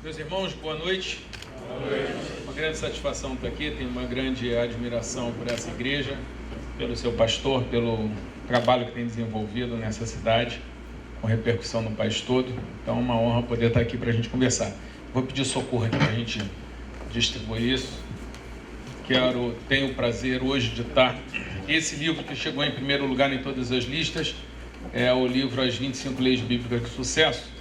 Meus irmãos, boa noite. Boa noite. Uma grande satisfação estar aqui, tenho uma grande admiração por essa igreja, pelo seu pastor, pelo trabalho que tem desenvolvido nessa cidade, com repercussão no país todo. Então é uma honra poder estar aqui para a gente conversar. Vou pedir socorro aqui para a gente distribuir isso. Tenho o prazer hoje de estar... Esse livro que chegou em primeiro lugar em todas as listas é o livro As 25 Leis Bíblicas de Sucesso.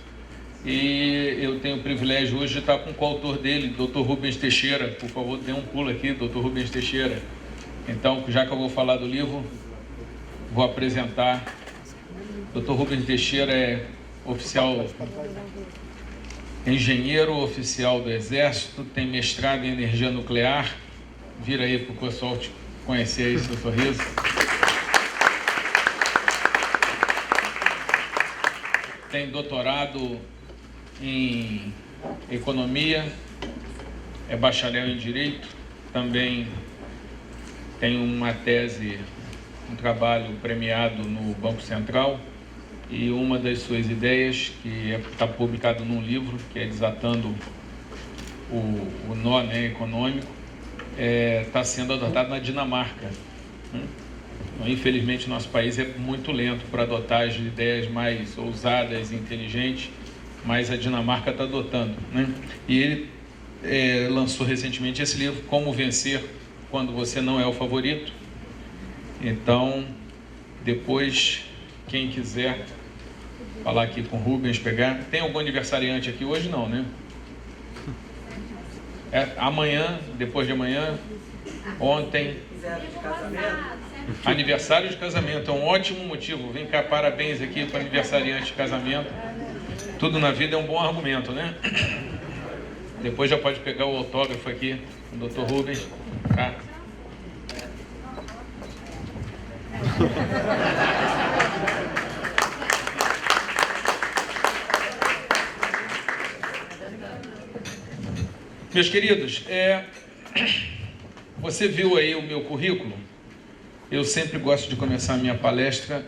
E eu tenho o privilégio hoje de estar com o coautor dele, Dr. Rubens Teixeira. Por favor, dê um pulo aqui, Dr. Rubens Teixeira. Então, já que eu vou falar do livro, vou apresentar. Dr. Rubens Teixeira é engenheiro oficial do Exército, tem mestrado em energia nuclear. Vira aí para o pessoal te conhecer aí, seu sorriso. Tem doutorado em economia, é bacharel em direito, também tem uma tese, um trabalho premiado no Banco Central, e uma das suas ideias, que está publicado num livro, que é Desatando o Nó, econômico, está sendo adotado na Dinamarca. Infelizmente, nosso país é muito lento para adotar as ideias mais ousadas e inteligentes, mas a Dinamarca está adotando, E ele lançou recentemente esse livro, Como Vencer Quando Você Não É o Favorito. Então, depois, quem quiser falar aqui com o Rubens, pegar... Tem algum aniversariante aqui hoje? Não, né? Amanhã, depois de amanhã, ontem... Aniversário de casamento, é um ótimo motivo. Vem cá, parabéns aqui para o aniversariante de casamento. Tudo na vida é um bom argumento, né? Depois já pode pegar o autógrafo aqui, o Dr. Rubens. Tá? Meus queridos, você viu aí o meu currículo? Eu sempre gosto de começar a minha palestra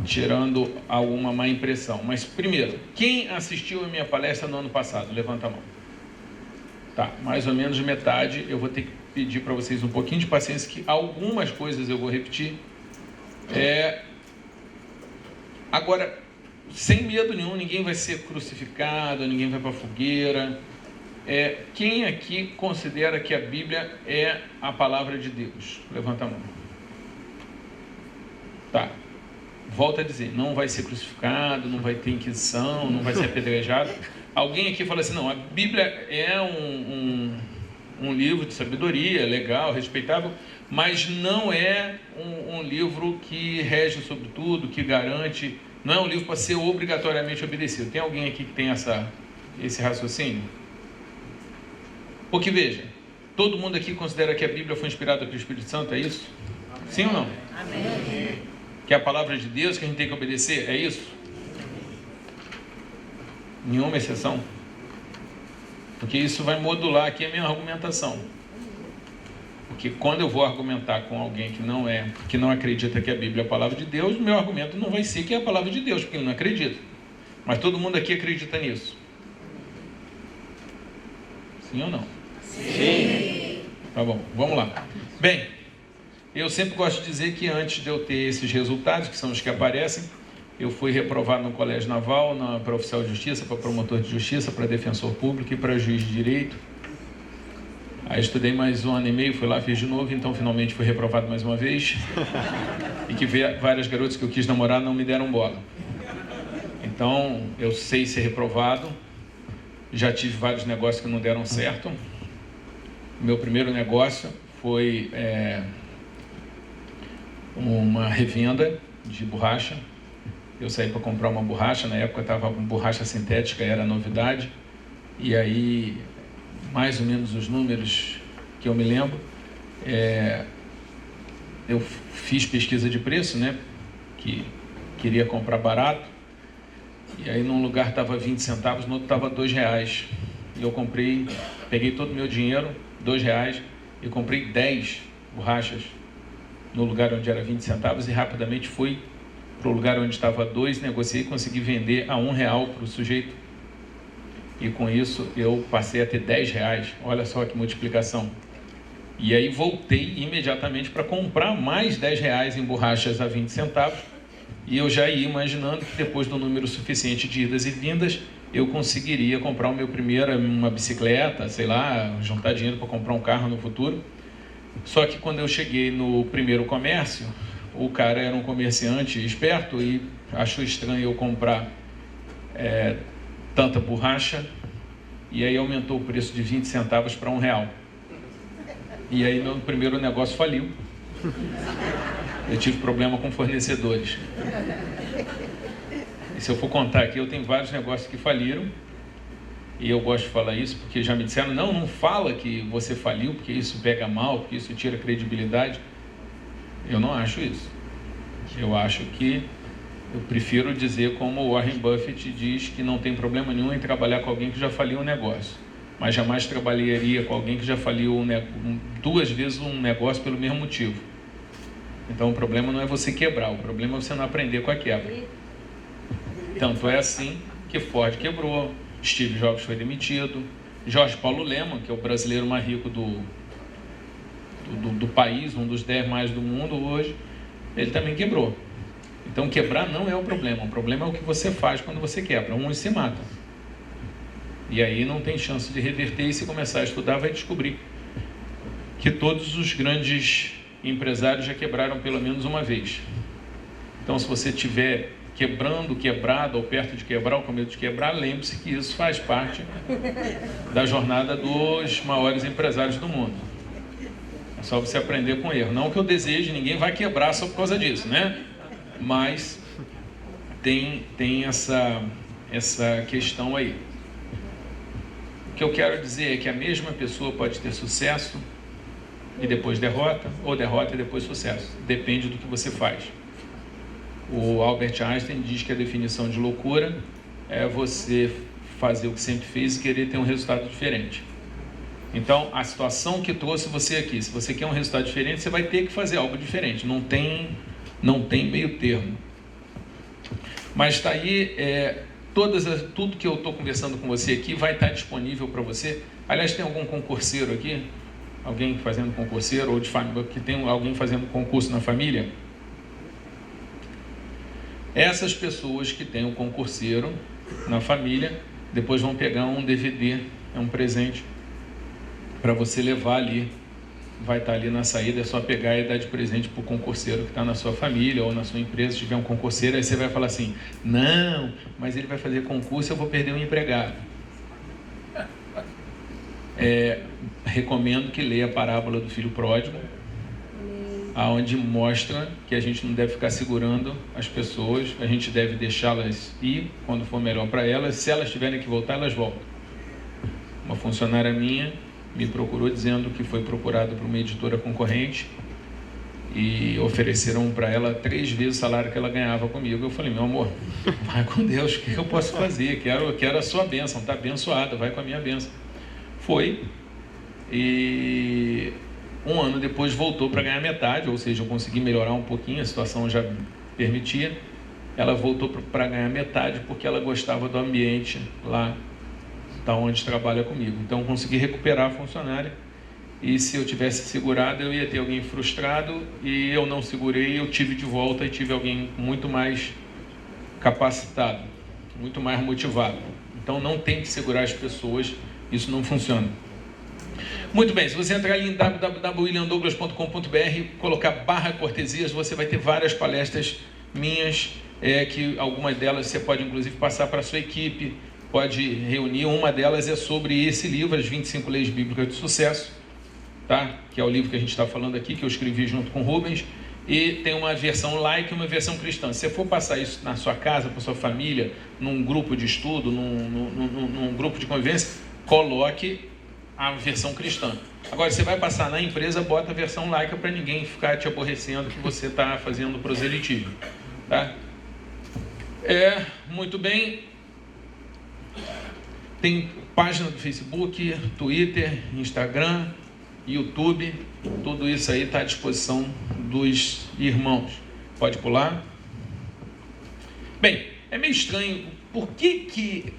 tirando alguma má impressão. Mas, primeiro, quem assistiu a minha palestra no ano passado? Levanta a mão. Tá, mais ou menos metade. Eu vou ter que pedir para vocês um pouquinho de paciência, que algumas coisas eu vou repetir. Agora, sem medo nenhum, ninguém vai ser crucificado, ninguém vai para a fogueira. Quem aqui considera que a Bíblia é a palavra de Deus? Levanta a mão. Tá. Volto a dizer, não vai ser crucificado, não vai ter inquisição, não vai ser apedrejado. Alguém aqui fala assim, não, a Bíblia é um livro de sabedoria, legal, respeitável, mas não é um livro que rege sobre tudo, que garante, não é um livro para ser obrigatoriamente obedecido. Tem alguém aqui que tem esse raciocínio? Porque veja, todo mundo aqui considera que a Bíblia foi inspirada pelo Espírito Santo, é isso? Sim ou não? Amém. Que é a palavra de Deus que a gente tem que obedecer, é isso? Nenhuma exceção. Porque isso vai modular aqui a minha argumentação. Porque quando eu vou argumentar com alguém que não acredita que a Bíblia é a palavra de Deus, meu argumento não vai ser que é a palavra de Deus, porque ele não acredita. Mas todo mundo aqui acredita nisso. Sim ou não? Sim. Tá bom, vamos lá. Bem, eu sempre gosto de dizer que antes de eu ter esses resultados, que são os que aparecem, eu fui reprovado no Colégio Naval, para oficial de justiça, para promotor de justiça, para defensor público e para juiz de direito. Aí estudei mais 1 ano e meio, fui lá, fiz de novo, então finalmente fui reprovado mais uma vez. E que várias garotas que eu quis namorar não me deram bola. Então, eu sei ser reprovado. Já tive vários negócios que não deram certo. Meu primeiro negócio foi uma revenda de borracha. Eu saí para comprar uma borracha, na época estava com borracha sintética, era novidade. E aí, mais ou menos os números que eu me lembro, eu fiz pesquisa de preço, que queria comprar barato. E aí num lugar estava 20 centavos, no outro estava R$2. E eu peguei todo o meu dinheiro, R$2, e comprei 10 borrachas no lugar onde era 20 centavos e rapidamente fui para o lugar onde estava 2, negociei e consegui vender a R$1 para o sujeito. e com isso eu passei a ter R$10. Olha só que multiplicação. E aí voltei imediatamente para comprar mais R$10 em borrachas a 20 centavos, e eu já ia imaginando que depois do número suficiente de idas e vindas, eu conseguiria comprar uma bicicleta, sei lá, juntar dinheiro para comprar um carro no futuro. Só que quando eu cheguei no primeiro comércio, o cara era um comerciante esperto e achou estranho eu comprar tanta borracha, e aí aumentou o preço de 20 centavos para R$1. E aí meu primeiro negócio faliu. Eu tive problema com fornecedores. E se eu for contar aqui, eu tenho vários negócios que faliram. E eu gosto de falar isso porque já me disseram, não fala que você faliu, porque isso pega mal, porque isso tira credibilidade. Eu não acho isso. Eu acho que eu prefiro dizer como o Warren Buffett diz, que não tem problema nenhum em trabalhar com alguém que já faliu um negócio, mas jamais trabalharia com alguém que já faliu 2 vezes um negócio pelo mesmo motivo. Então o problema não é você quebrar, o problema é você não aprender com a quebra. Tanto é assim que Ford quebrou, Steve Jobs foi demitido, Jorge Paulo Lemann, que é o brasileiro mais rico do país, um dos 10 mais do mundo hoje, ele também quebrou. Então quebrar não é o problema é o que você faz quando você quebra. Uns se matam. E aí não tem chance de reverter, e se começar a estudar vai descobrir que todos os grandes empresários já quebraram pelo menos uma vez. Então se você estiver quebrado ou perto de quebrar ou com medo de quebrar, lembre-se que isso faz parte da jornada dos maiores empresários do mundo. É só você aprender com erro. Não que eu deseje, ninguém vai quebrar só por causa disso, né? Mas tem essa questão aí. O que eu quero dizer é que a mesma pessoa pode ter sucesso e depois derrota, ou derrota e depois sucesso. Depende do que você faz. O Albert Einstein diz que a definição de loucura é você fazer o que sempre fez e querer ter um resultado diferente. Então, a situação que trouxe você aqui, se você quer um resultado diferente, você vai ter que fazer algo diferente. Não tem meio termo. Mas está aí, tudo que eu estou conversando com você aqui vai estar disponível para você. Aliás, tem algum concurseiro aqui? Alguém fazendo concurseiro, ou de família, que tem alguém fazendo concurso na família? Essas pessoas que têm um concurseiro na família, depois vão pegar um DVD, é um presente, para você levar ali. Vai estar ali na saída, é só pegar e dar de presente para o concurseiro que está na sua família ou na sua empresa. Se tiver um concurseiro, aí você vai falar assim, não, mas ele vai fazer concurso, eu vou perder um empregado. Recomendo que leia a parábola do filho pródigo, aonde mostra que a gente não deve ficar segurando as pessoas, a gente deve deixá-las ir quando for melhor para elas. Se elas tiverem que voltar, elas voltam. Uma funcionária minha me procurou dizendo que foi procurada por uma editora concorrente e ofereceram para ela 3 vezes o salário que ela ganhava comigo. Eu falei, meu amor, vai com Deus, o que eu posso fazer? Quero a sua bênção, está abençoada, vai com a minha bênção. Foi, e 1 ano depois voltou para ganhar metade, ou seja, eu consegui melhorar um pouquinho, a situação já permitia. Ela voltou para ganhar metade porque ela gostava do ambiente lá da onde trabalha comigo. Então consegui recuperar a funcionária, e se eu tivesse segurado eu ia ter alguém frustrado, e eu não segurei, eu tive de volta e tive alguém muito mais capacitado, muito mais motivado. Então não tem que segurar as pessoas, isso não funciona. Muito bem, se você entrar ali em www.williamdouglas.com.br, colocar /cortesias, você vai ter várias palestras minhas, que algumas delas você pode inclusive passar para a sua equipe, pode reunir. Uma delas é sobre esse livro, As 25 Leis Bíblicas de Sucesso, tá? Que é o livro que a gente está falando aqui, que eu escrevi junto com o Rubens, e tem uma versão laica e uma versão cristã. Se você for passar isso na sua casa, para sua família, num grupo de estudo, num grupo de convivência, coloque a versão cristã. Agora, você vai passar na empresa, bota a versão laica para ninguém ficar te aborrecendo que você está fazendo proselitismo, tá? Muito bem. Tem página do Facebook, Twitter, Instagram, YouTube, tudo isso aí está à disposição dos irmãos. Pode pular. Bem, é meio estranho, por que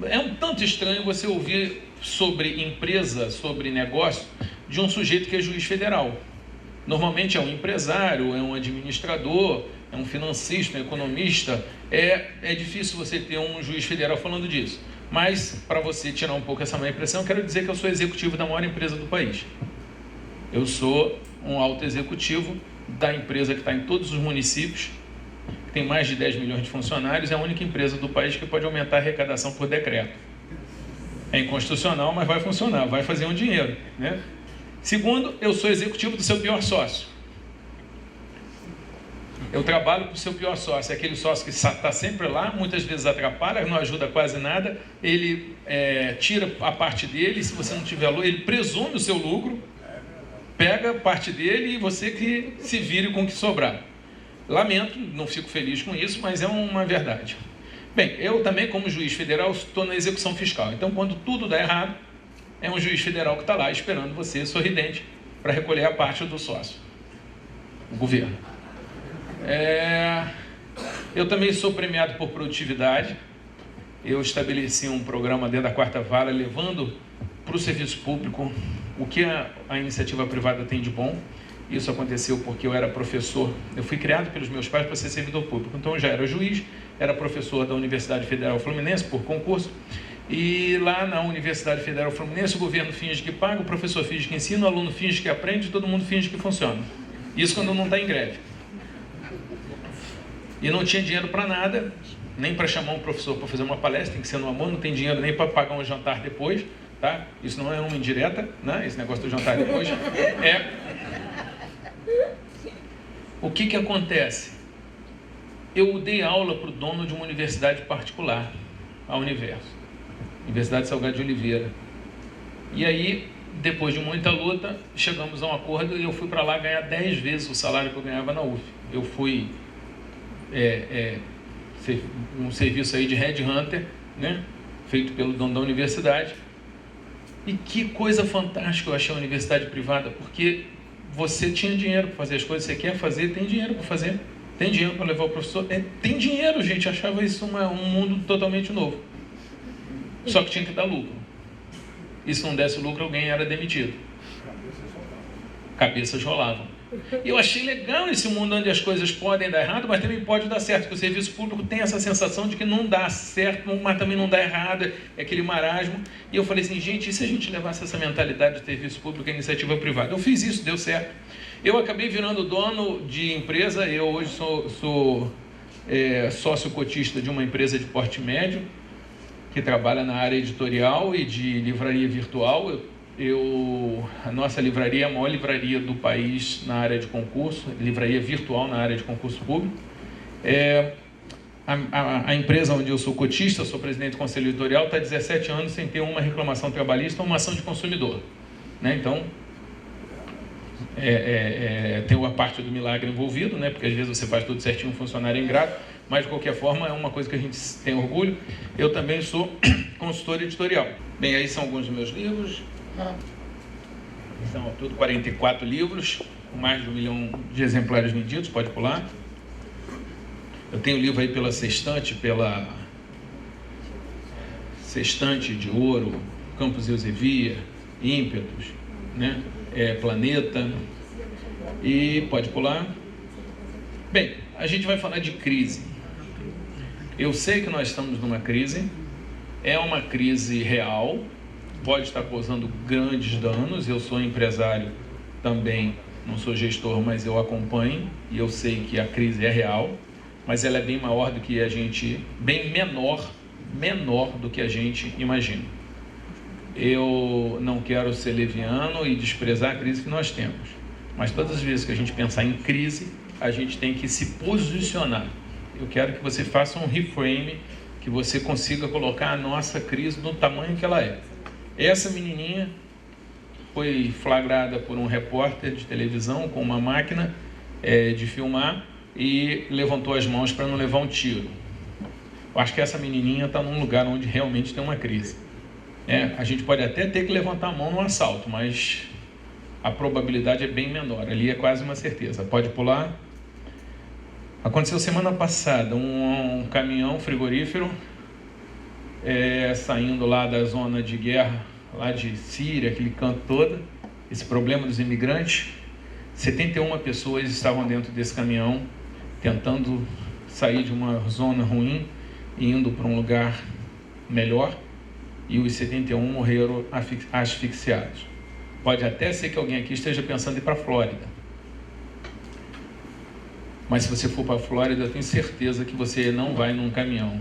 é um tanto estranho você ouvir sobre empresa, sobre negócio, de um sujeito que é juiz federal. Normalmente é um empresário, é um administrador, é um financista, um economista. É difícil você ter um juiz federal falando disso. Mas, para você tirar um pouco essa má impressão, eu quero dizer que eu sou executivo da maior empresa do país. Eu sou um alto executivo da empresa que está em todos os municípios, que tem mais de 10 milhões de funcionários, é a única empresa do país que pode aumentar a arrecadação por decreto. É inconstitucional, mas vai funcionar, vai fazer um dinheiro, né? Segundo, eu sou executivo do seu pior sócio. Eu trabalho para o seu pior sócio, é aquele sócio que está sempre lá, muitas vezes atrapalha, não ajuda quase nada, ele tira a parte dele, se você não tiver lucro, ele presume o seu lucro, pega parte dele e você que se vire com o que sobrar. Lamento, não fico feliz com isso, mas é uma verdade. Bem, eu também, como juiz federal, estou na execução fiscal. Então, quando tudo dá errado, é um juiz federal que está lá esperando você, sorridente, para recolher a parte do sócio, o governo. Eu também sou premiado por produtividade. Eu estabeleci um programa dentro da Quarta Vara, levando para o serviço público o que a iniciativa privada tem de bom. Isso aconteceu porque eu era professor, eu fui criado pelos meus pais para ser servidor público, então eu já era juiz, era professor da Universidade Federal Fluminense por concurso, e lá na Universidade Federal Fluminense o governo finge que paga, o professor finge que ensina, o aluno finge que aprende, todo mundo finge que funciona. Isso quando não está em greve. E não tinha dinheiro para nada, nem para chamar um professor para fazer uma palestra, tem que ser no amor, não tem dinheiro nem para pagar um jantar depois, tá? Isso não é uma indireta, né? Esse negócio do jantar depois O que acontece? Eu dei aula para o dono de uma universidade particular, a Universidade Salgado de Oliveira. E aí, depois de muita luta, chegamos a um acordo e eu fui para lá ganhar 10 vezes o salário que eu ganhava na UF. Eu fui um serviço aí de headhunter, né? Feito pelo dono da universidade. E que coisa fantástica eu achei a universidade privada, porque você tinha dinheiro para fazer as coisas que você quer fazer, tem dinheiro para fazer, tem dinheiro para levar o professor, tem dinheiro, gente, achava isso um mundo totalmente novo. Só que tinha que dar lucro. E se não desse lucro, alguém era demitido. Cabeças rolavam. E eu achei legal esse mundo onde as coisas podem dar errado, mas também pode dar certo, porque o serviço público tem essa sensação de que não dá certo, mas também não dá errado, é aquele marasmo. E eu falei assim, gente, e se a gente levasse essa mentalidade de serviço público à iniciativa privada? Eu fiz isso, deu certo. Eu acabei virando dono de empresa, eu hoje sou sócio cotista de uma empresa de porte médio, que trabalha na área editorial e de livraria virtual. A nossa livraria é a maior livraria do país na área de concurso, livraria virtual na área de concurso público. A empresa onde eu sou cotista, sou presidente do conselho editorial, está há 17 anos sem ter uma reclamação trabalhista ou uma ação de consumidor, né? Então, tem a parte do milagre envolvido, né? Porque às vezes você faz tudo certinho, um funcionário é ingrato, mas de qualquer forma é uma coisa que a gente tem orgulho. Eu também sou consultor editorial. Bem, aí são alguns dos meus livros. São tudo 44 livros, com mais de 1 milhão de exemplares vendidos, pode pular. Eu tenho livro aí pela Sextante de Ouro, Campos Eusebia, Ímpetos, né? Planeta, e pode pular. Bem, a gente vai falar de crise. Eu sei que nós estamos numa crise, é uma crise real, pode estar causando grandes danos. Eu sou empresário também, não sou gestor, mas eu acompanho e eu sei que a crise é real, mas ela é bem maior do que bem menor do que a gente imagina. Eu não quero ser leviano e desprezar a crise que nós temos, mas todas as vezes que a gente pensar em crise, a gente tem que se posicionar. Eu quero que você faça um reframe, que você consiga colocar a nossa crise no tamanho que ela é. Essa menininha foi flagrada por um repórter de televisão com uma máquina de filmar e levantou as mãos para não levar um tiro. Eu acho que essa menininha está num lugar onde realmente tem uma crise. A gente pode até ter que levantar a mão no assalto, mas a probabilidade é bem menor. Ali é quase uma certeza. Pode pular. Aconteceu semana passada, um caminhão frigorífero saindo lá da zona de guerra, lá de Síria, aquele canto todo, esse problema dos imigrantes. 71 pessoas estavam dentro desse caminhão, tentando sair de uma zona ruim e indo para um lugar melhor, e os 71 morreram asfixiados. Pode até ser que alguém aqui esteja pensando em ir para a Flórida, mas se você for para a Flórida, eu tenho certeza que você não vai num caminhão,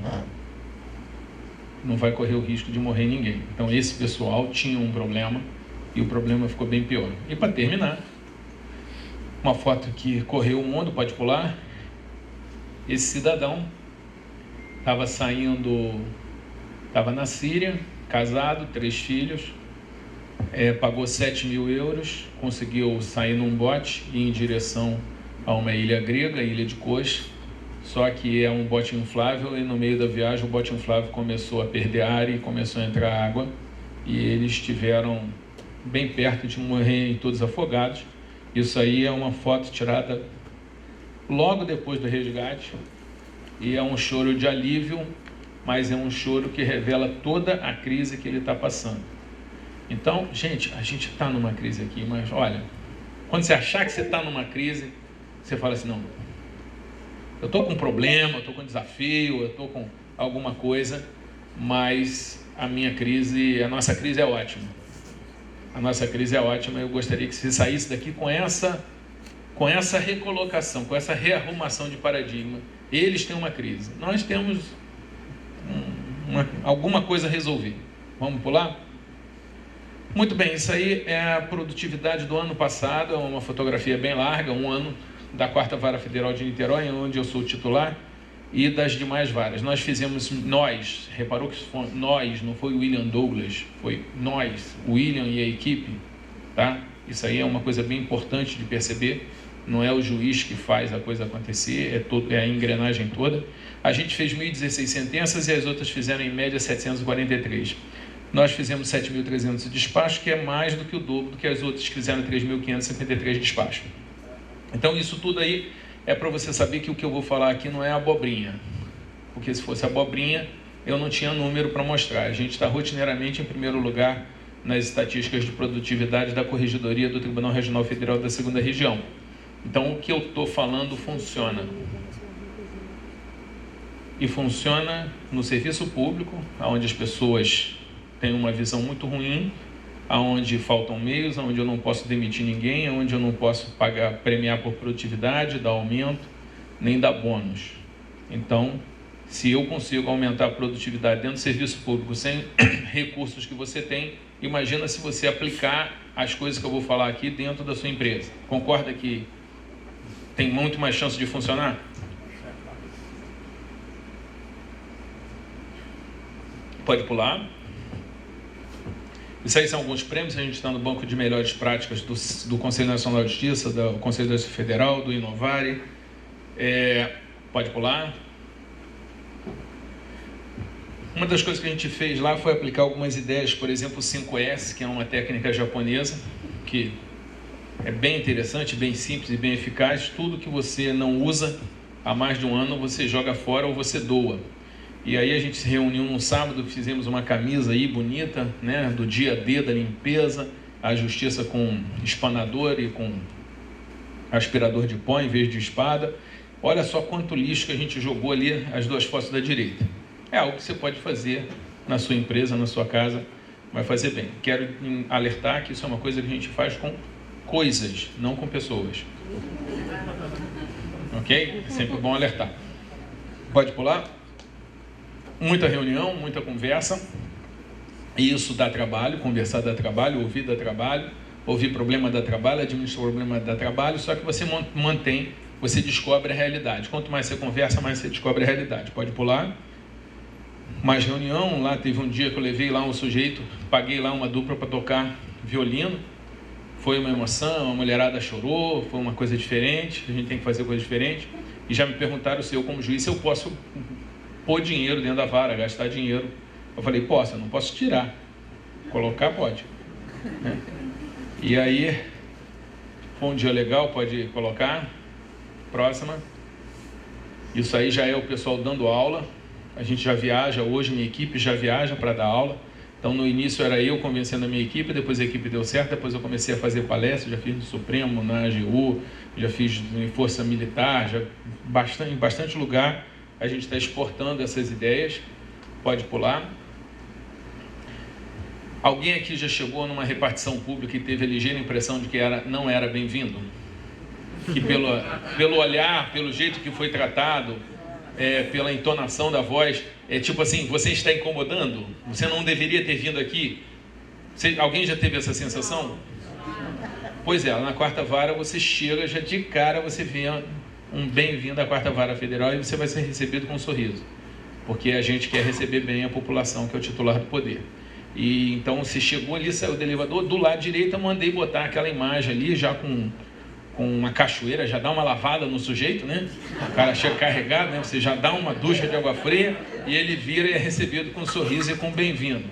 não vai correr o risco de morrer ninguém. Então esse pessoal tinha um problema, e o problema ficou bem pior. E para terminar, uma foto que correu o mundo, pode pular. Esse cidadão estava na Síria, casado, 3 filhos, pagou 7.000 euros, conseguiu sair num bote e ir em direção a uma ilha grega, a ilha de Kos, só que é um bote inflável, e no meio da viagem o bote inflável começou a perder ar e começou a entrar água, e eles estiveram bem perto de morrerem todos afogados. Isso aí é uma foto tirada logo depois do resgate, e é um choro de alívio, mas é um choro que revela toda a crise que ele está passando. Então, gente, a gente está numa crise aqui, mas olha, quando você achar que você está numa crise, você fala assim, não, eu estou com um problema, eu estou com um desafio, eu estou com alguma coisa, mas a nossa crise é ótima. A nossa crise é ótima. Eu gostaria que você saísse daqui com essa recolocação, com essa rearrumação de paradigma. Eles têm uma crise, nós temos alguma coisa a resolver. Vamos pular? Muito bem, isso aí é a produtividade do ano passado, é uma fotografia bem larga, um ano da 4ª Vara Federal de Niterói, onde eu sou titular, e das demais varas. Reparou que foi nós, não foi o William Douglas, foi nós, o William e a equipe, tá? Isso aí é uma coisa bem importante de perceber, não é o juiz que faz a coisa acontecer, é a engrenagem toda. A gente fez 1.016 sentenças e as outras fizeram em média 743. Nós fizemos 7.300 despachos, que é mais do que o dobro do que as outras que fizeram 3.553 despachos. Então isso tudo aí é para você saber que o que eu vou falar aqui não é abobrinha, porque se fosse abobrinha eu não tinha número para mostrar. A gente está rotineiramente em primeiro lugar nas estatísticas de produtividade da Corregedoria do Tribunal Regional Federal da 2ª Região. Então o que eu estou falando funciona. E funciona no serviço público, onde as pessoas têm uma visão muito ruim, onde faltam meios, onde eu não posso demitir ninguém, onde eu não posso premiar por produtividade, dar aumento, nem dar bônus. Então, se eu consigo aumentar a produtividade dentro do serviço público sem recursos que você tem, imagina se você aplicar as coisas que eu vou falar aqui dentro da sua empresa. Concorda que tem muito mais chance de funcionar? Pode pular. Isso aí são alguns prêmios. A gente está no banco de melhores práticas do Conselho Nacional de Justiça, do Conselho da Justiça Federal, do Inovare. Pode pular. Uma das coisas que a gente fez lá foi aplicar algumas ideias, por exemplo, o 5S, que é uma técnica japonesa, que é bem interessante, bem simples e bem eficaz. Tudo que você não usa há mais de um ano, você joga fora ou você doa. E aí a gente se reuniu num sábado, fizemos uma camisa aí bonita, né, do dia D da limpeza, a justiça com espanador e com aspirador de pó em vez de espada. Olha só quanto lixo que a gente jogou ali, as 2 fotos da direita. É algo que você pode fazer na sua empresa, na sua casa, vai fazer bem. Quero alertar que isso é uma coisa que a gente faz com coisas, não com pessoas. Ok? É sempre bom alertar. Pode pular? Muita reunião, muita conversa, e isso dá trabalho, conversar dá trabalho, ouvir dá trabalho, ouvir problema dá trabalho, administrar problema dá trabalho, só que você mantém, você descobre a realidade. Quanto mais você conversa, mais você descobre a realidade. Pode pular. Mais reunião, lá teve um dia que eu levei lá um sujeito, paguei lá uma dupla para tocar violino, foi uma emoção, a mulherada chorou, foi uma coisa diferente, a gente tem que fazer coisa diferente, e já me perguntaram se eu, como juiz, se eu posso pôr dinheiro dentro da vara, gastar dinheiro. Eu falei, posso, eu não posso tirar. Colocar, pode. E aí, foi um dia legal, pode colocar. Próxima. Isso aí já é o pessoal dando aula. a gente já viaja, hoje minha equipe já viaja para dar aula. Então no início era eu convencendo a minha equipe, depois a equipe deu certo, depois eu comecei a fazer palestras, já fiz no Supremo, na AGU, já fiz em Força Militar, já em bastante lugar a gente está exportando essas ideias. Pode pular. Alguém aqui já chegou numa repartição pública e teve a ligeira impressão de que não era bem-vindo? Que pelo olhar, pelo jeito que foi tratado, pela entonação da voz, tipo assim, você está incomodando? Você não deveria ter vindo aqui? Alguém já teve essa sensação? Pois é, na quarta vara você chega, já de cara você vê um bem-vindo à quarta vara federal e você vai ser recebido com um sorriso. Porque a gente quer receber bem a população, que é o titular do poder. E então você chegou ali, saiu do elevador, do lado direito eu mandei botar aquela imagem ali, já com uma cachoeira, já dá uma lavada no sujeito, né? O cara chega carregado, né? Você já dá uma ducha de água fria e ele vira e é recebido com um sorriso e com bem-vindo.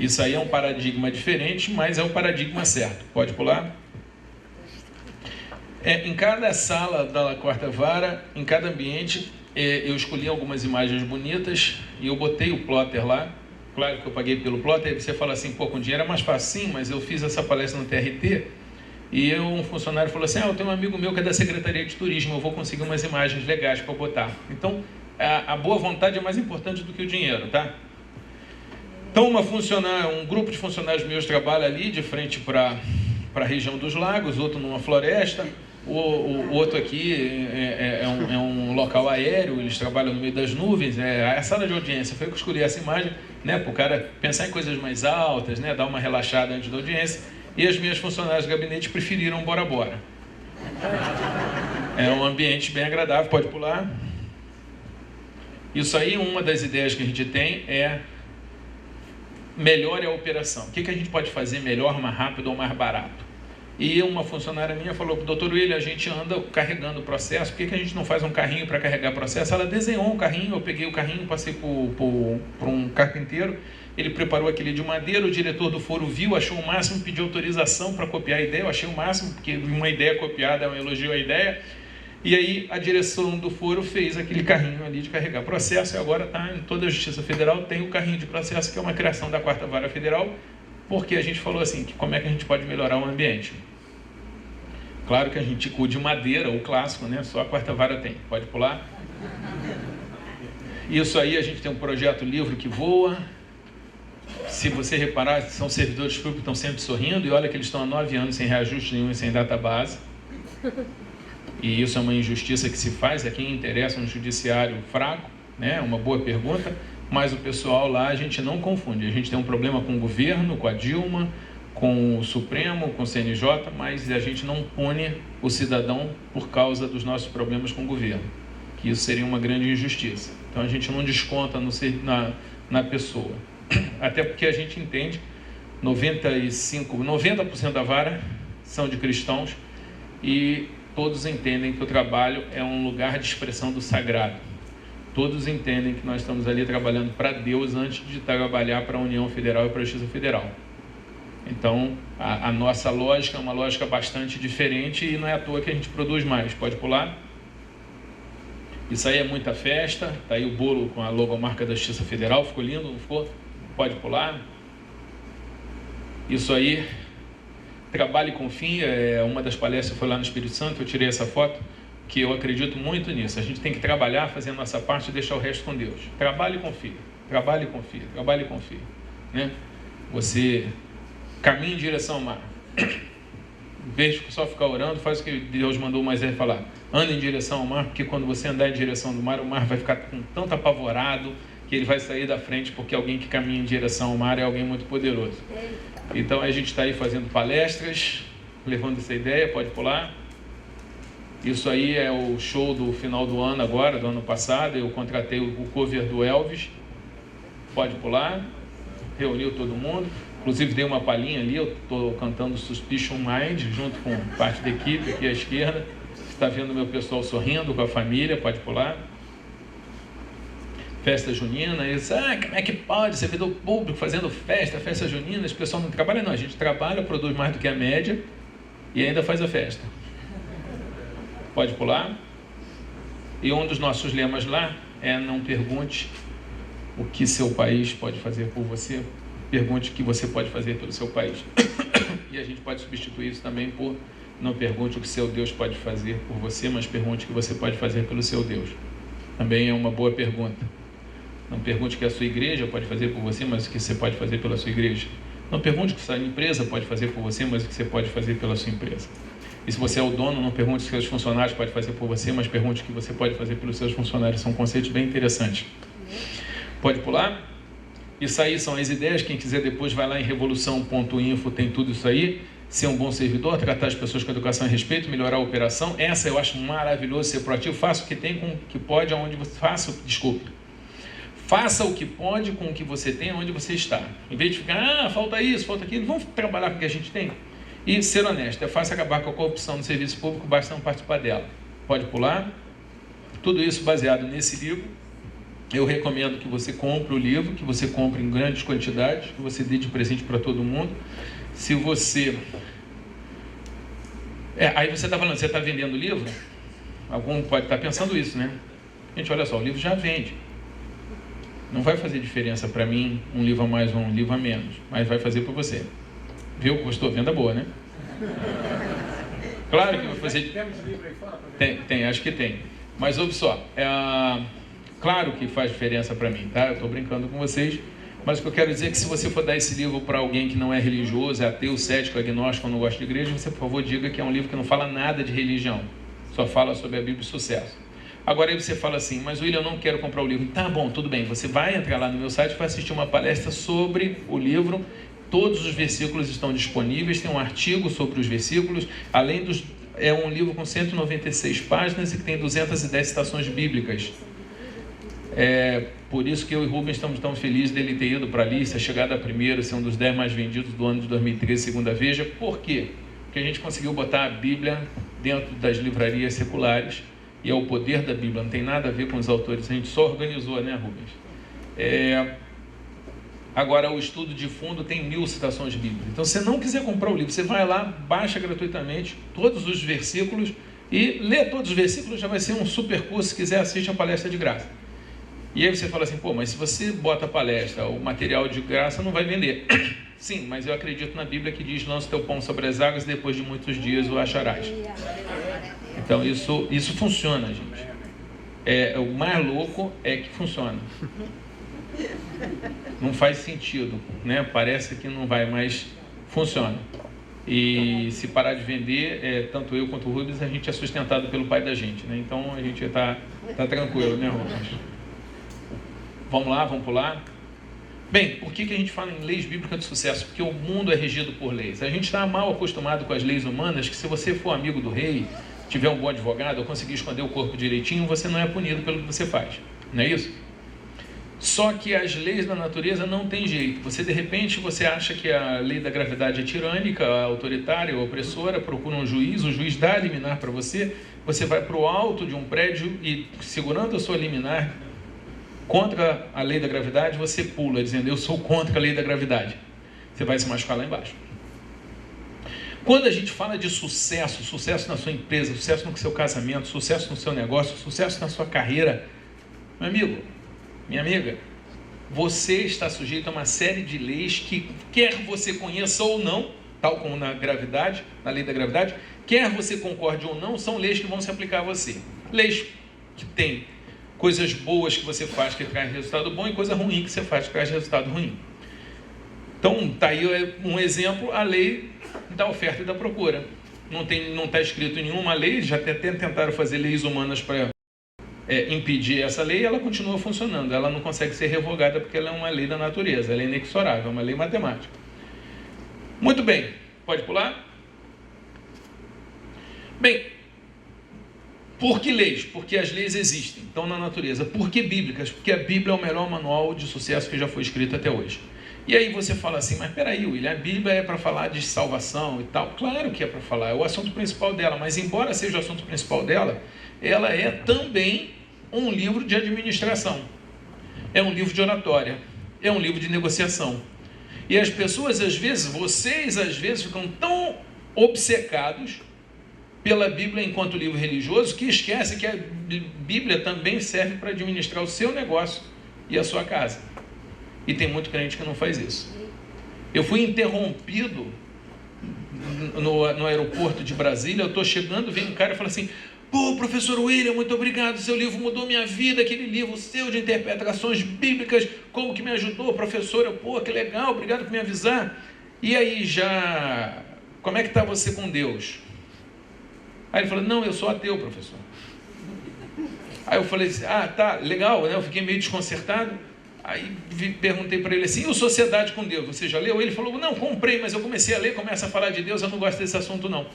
Isso aí é um paradigma diferente, mas é o paradigma certo. Pode pular? Em cada sala da quarta vara, em cada ambiente, eu escolhi algumas imagens bonitas e eu botei o plotter lá. Claro que eu paguei pelo plotter, aí você fala assim, pô, com dinheiro é mais fácil. Sim, mas eu fiz essa palestra no TRT e um funcionário falou assim, eu tenho um amigo meu que é da Secretaria de Turismo, eu vou conseguir umas imagens legais para botar. Então, a boa vontade é mais importante do que o dinheiro, tá? Então, um grupo de funcionários meus trabalha ali de frente para a região dos lagos, outro numa floresta, o outro aqui é um local aéreo, eles trabalham no meio das nuvens, a sala de audiência. Foi eu que escolhi essa imagem, né, para o cara pensar em coisas mais altas, né, dar uma relaxada antes da audiência, e as minhas funcionárias do gabinete preferiram Bora Bora. É um ambiente bem agradável, pode pular. Isso aí, uma das ideias que a gente tem melhore a operação. O que a gente pode fazer melhor, mais rápido ou mais barato? E uma funcionária minha falou para o Dr. William, a gente anda carregando o processo, por que a gente não faz um carrinho para carregar o processo? Ela desenhou um carrinho, eu peguei o carrinho, passei por um carpinteiro, ele preparou aquele de madeira, o diretor do foro viu, achou o máximo, pediu autorização para copiar a ideia, eu achei o máximo, porque uma ideia copiada é um elogio à ideia, e aí a direção do foro fez aquele carrinho ali de carregar processo, e agora está em toda a Justiça Federal, tem o carrinho de processo, que é uma criação da quarta vara federal, porque a gente falou assim, que como é que a gente pode melhorar o ambiente? Claro que a gente com de madeira, o clássico, né? Só a quarta vara tem. Pode pular? Isso aí, a gente tem um projeto livro que voa. Se você reparar, são servidores públicos que estão sempre sorrindo, e olha que eles estão há 9 anos sem reajuste nenhum e sem database. E isso é uma injustiça que se faz, a quem interessa um judiciário fraco, né? Uma boa pergunta. Mas o pessoal lá a gente não confunde. A gente tem um problema com o governo, com a Dilma, com o Supremo, com o CNJ, mas a gente não pune o cidadão por causa dos nossos problemas com o governo, que isso seria uma grande injustiça. Então a gente não desconta na pessoa, até porque a gente entende 90% da vara são de cristãos e todos entendem que o trabalho é um lugar de expressão do sagrado. Todos entendem que nós estamos ali trabalhando para Deus antes de trabalhar para a União Federal e para a Justiça Federal. Então, a nossa lógica é uma lógica bastante diferente e não é à toa que a gente produz mais. Pode pular? Isso aí é muita festa. Está aí o bolo com a logomarca da Justiça Federal. Ficou lindo, não ficou? Pode pular? Isso aí, trabalho e confia. Uma das palestras foi lá no Espírito Santo, eu tirei essa foto, que eu acredito muito nisso. A gente tem que trabalhar, fazer a nossa parte e deixar o resto com Deus. Trabalhe e confia. Trabalhe e confia. Trabalhe e confia. Né? Você caminha em direção ao mar. Em vez de só ficar orando, faz o que Deus mandou o Moisés falar. Anda em direção ao mar, porque quando você andar em direção do mar, o mar vai ficar com tanto apavorado que ele vai sair da frente, porque alguém que caminha em direção ao mar é alguém muito poderoso. Então a gente está aí fazendo palestras, levando essa ideia, pode pular. Isso aí é o show do final do ano agora, do ano passado. Eu contratei o cover do Elvis. Pode pular. Reuniu todo mundo. Inclusive dei uma palhinha ali, eu estou cantando Suspicion Mind, junto com parte da equipe aqui à esquerda. Você está vendo o meu pessoal sorrindo com a família, pode pular. Festa junina, isso, como é que pode? Você vê do público fazendo festa junina, esse pessoal não trabalha, não. A gente trabalha, produz mais do que a média e ainda faz a festa. Pode pular. E um dos nossos lemas lá é não pergunte o que seu país pode fazer por você, pergunte o que você pode fazer pelo seu país. E a gente pode substituir isso também por: não pergunte o que seu Deus pode fazer por você, mas pergunte o que você pode fazer pelo seu Deus. Também é uma boa pergunta. Não pergunte o que a sua igreja pode fazer por você, mas o que você pode fazer pela sua igreja. Não pergunte o que a sua empresa pode fazer por você, mas o que você pode fazer pela sua empresa. E se você é o dono, não pergunte o que seus funcionários podem fazer por você, mas pergunte o que você pode fazer pelos seus funcionários. São conceitos bem interessantes. Pode pular? Isso aí são as ideias. Quem quiser depois vai lá em revolução.info, tem tudo isso aí. Ser um bom servidor, tratar as pessoas com educação e respeito, melhorar a operação. Essa eu acho maravilhoso, ser proativo. Faça o que tem com o que pode, aonde você... Faça o que pode com o que você tem, onde você está. Em vez de ficar, falta isso, falta aquilo, vamos trabalhar com o que a gente tem. E ser honesto. É fácil acabar com a corrupção no serviço público, basta não participar dela. Pode pular. Tudo isso baseado nesse livro. Eu recomendo que você compre o livro, que você compre em grandes quantidades, que você dê de presente para todo mundo. Se você... aí você está falando, você está vendendo o livro? Algum pode estar pensando isso, né? Gente, olha só, o livro já vende. Não vai fazer diferença para mim um livro a mais ou um livro a menos, mas vai fazer para você. Viu? Gostou? Venda boa, né? Claro que vai fazer... Tem, acho que tem. Mas ouve só, claro que faz diferença para mim, tá? Eu estou brincando com vocês, mas o que eu quero dizer é que se você for dar esse livro para alguém que não é religioso, é ateu, cético, agnóstico, não gosta de igreja, você, por favor, diga que é um livro que não fala nada de religião, só fala sobre a Bíblia e sucesso. Agora aí você fala assim, mas William, eu não quero comprar o livro. Tá bom, tudo bem, você vai entrar lá no meu site e vai assistir uma palestra sobre o livro. Todos os versículos estão disponíveis, tem um artigo sobre os versículos, além dos... É um livro com 196 páginas e que tem 210 citações bíblicas. Por isso que eu e Rubens estamos tão felizes dele ter ido para ali, ser chegado a primeiro, ser um dos 10 mais vendidos do ano de 2013, segundo a Veja. Por quê? Porque a gente conseguiu botar a Bíblia dentro das livrarias seculares, e é o poder da Bíblia, não tem nada a ver com os autores, a gente só organizou, né, Rubens? Agora, o estudo de fundo tem 1000 citações bíblicas. Então, se você não quiser comprar o livro, você vai lá, baixa gratuitamente todos os versículos e lê todos os versículos, já vai ser um super curso. Se quiser, assiste a palestra de graça. E aí você fala assim, pô, mas se você bota a palestra, o material de graça não vai vender. Sim, mas eu acredito na Bíblia que diz, lança o teu pão sobre as águas, depois de muitos dias o acharás. Então, isso funciona, gente. O mais louco é que funciona. Não faz sentido, né? Parece que não vai, mas funciona. E se parar de vender, tanto eu quanto o Rubens, a gente é sustentado pelo pai da gente, né? Então a gente tá tranquilo, né, Rubens? Vamos lá, vamos pular. Bem, por que a gente fala em leis bíblicas de sucesso? Porque o mundo é regido por leis. A gente está mal acostumado com as leis humanas, que se você for amigo do rei, tiver um bom advogado, ou conseguir esconder o corpo direitinho, você não é punido pelo que você faz. Não é isso? Só que as leis da natureza não tem jeito. Você, de repente, você acha que a lei da gravidade é tirânica, autoritária, opressora, procura um juiz, o juiz dá a liminar para você, você vai para o alto de um prédio e, segurando a sua liminar contra a lei da gravidade, você pula, dizendo, eu sou contra a lei da gravidade. Você vai se machucar lá embaixo. Quando a gente fala de sucesso, sucesso na sua empresa, sucesso no seu casamento, sucesso no seu negócio, sucesso na sua carreira, meu amigo, minha amiga, você está sujeito a uma série de leis que, quer você conheça ou não, tal como na gravidade, na lei da gravidade, quer você concorde ou não, são leis que vão se aplicar a você. Leis que têm coisas boas que você faz que traz resultado bom e coisa ruim que você faz que traz resultado ruim. Então, está aí um exemplo, a lei da oferta e da procura. Não está escrito em nenhuma lei, já até tentaram fazer leis humanas para impedir essa lei, ela continua funcionando, ela não consegue ser revogada porque ela é uma lei da natureza, ela é inexorável, é uma lei matemática. Muito bem, pode pular? Bem, por que leis? Porque as leis existem, estão na natureza. Por que bíblicas? Porque a Bíblia é o melhor manual de sucesso que já foi escrito até hoje. E aí você fala assim, mas peraí, William, a Bíblia é para falar de salvação e tal. Claro que é para falar, é o assunto principal dela, mas embora seja o assunto principal dela, ela é também um livro de administração, é um livro de oratória, é um livro de negociação. E as pessoas, às vezes, vocês às vezes ficam tão obcecados pela Bíblia enquanto livro religioso que esquecem que a Bíblia também serve para administrar o seu negócio e a sua casa. E tem muito crente que não faz isso. Eu fui interrompido no aeroporto de Brasília. Eu estou chegando, vem um cara e fala assim: pô, professor William, muito obrigado, seu livro mudou minha vida, aquele livro seu de interpretações bíblicas, como que me ajudou, professor. Eu, pô, que legal, obrigado por me avisar. E aí, como é que está você com Deus? Aí ele falou: não, eu sou ateu, professor. Aí eu falei assim: ah, tá, legal, né? Eu fiquei meio desconcertado. Aí perguntei para ele assim: e o Sociedade com Deus, você já leu? Ele falou: não, comprei, mas eu comecei a ler, começa a falar de Deus, eu não gosto desse assunto não.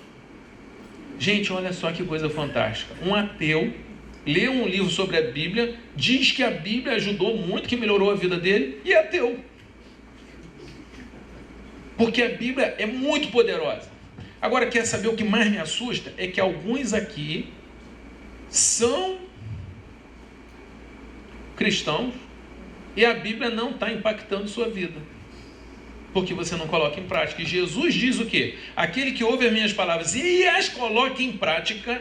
Gente, olha só que coisa fantástica. Um ateu lê um livro sobre a Bíblia, diz que a Bíblia ajudou muito, que melhorou a vida dele, e é ateu. Porque a Bíblia é muito poderosa. Agora, quer saber o que mais me assusta? É que alguns aqui são cristãos e a Bíblia não está impactando sua vida, porque você não coloca em prática. E Jesus diz o quê? Aquele que ouve as minhas palavras e as coloca em prática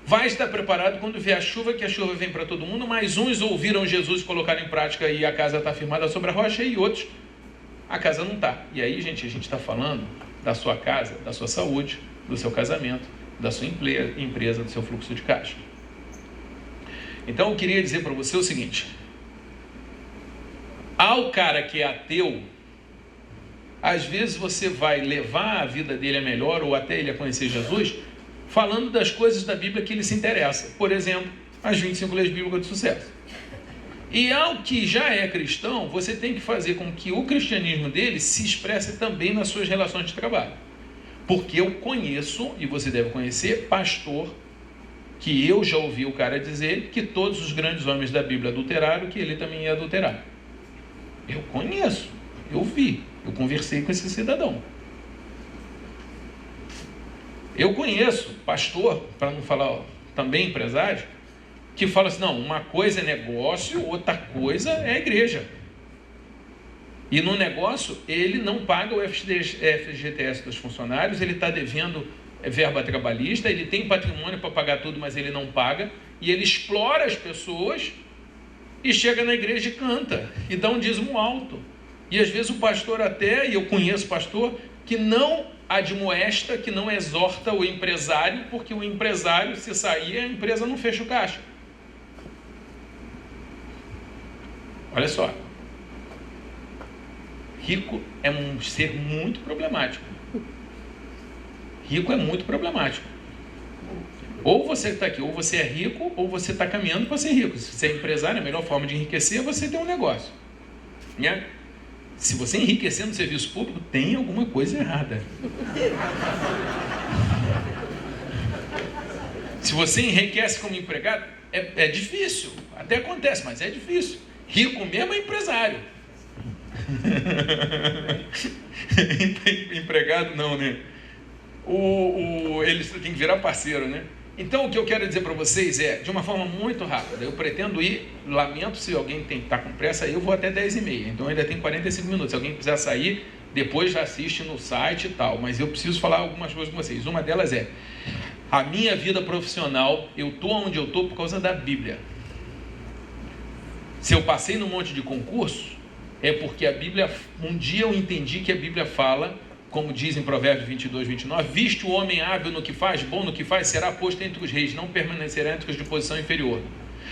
vai estar preparado quando vier a chuva, que a chuva vem para todo mundo, mas uns ouviram Jesus e colocaram em prática e a casa está firmada sobre a rocha, e outros, a casa não está. E aí, gente, a gente está falando da sua casa, da sua saúde, do seu casamento, da sua empresa, do seu fluxo de caixa. Então eu queria dizer para você o seguinte: ao cara que é ateu, às vezes você vai levar a vida dele a melhor, ou até ele a conhecer Jesus, falando das coisas da Bíblia que ele se interessa. Por exemplo, as 25 leis bíblicas de sucesso. E ao que já é cristão, você tem que fazer com que o cristianismo dele se expresse também nas suas relações de trabalho. Porque eu conheço, e você deve conhecer, pastor, que eu já ouvi o cara dizer que todos os grandes homens da Bíblia adulteraram, que ele também ia adulterar. Eu conheço, eu vi, eu conversei com esse cidadão. Eu conheço pastor, para não falar também empresário, que fala assim: não, uma coisa é negócio, outra coisa é a igreja. E no negócio, ele não paga o FGTS dos funcionários, ele está devendo verba trabalhista, ele tem patrimônio para pagar tudo, mas ele não paga, e ele explora as pessoas e chega na igreja e canta, e dá um dízimo alto. E às vezes o pastor até, e eu conheço pastor, que não admoesta, que não exorta o empresário, porque o empresário, se sair, a empresa não fecha o caixa. Olha só. Rico é um ser muito problemático. Rico é muito problemático. Ou você está aqui, ou você é rico, ou você está caminhando para ser rico. Se você é empresário, a melhor forma de enriquecer é você ter um negócio. Né? Se você enriquecer no serviço público, tem alguma coisa errada. Se você enriquece como empregado, é difícil. Até acontece, mas é difícil. Rico mesmo é empresário. Empregado não, né? Eles têm que virar parceiro, né? Então o que eu quero dizer para vocês é, de uma forma muito rápida, eu pretendo ir, lamento se alguém está com pressa, eu vou até 10h30, então ainda tem 45 minutos, se alguém quiser sair, depois já assiste no site e tal, mas eu preciso falar algumas coisas com vocês. Uma delas é, a minha vida profissional, eu estou onde eu estou por causa da Bíblia. Se eu passei num monte de concurso, é porque a Bíblia, um dia eu entendi que a Bíblia fala, como diz em Provérbios 22, 29, visto o homem hábil no que faz, bom no que faz, será posto entre os reis, não permanecerá entre os de posição inferior.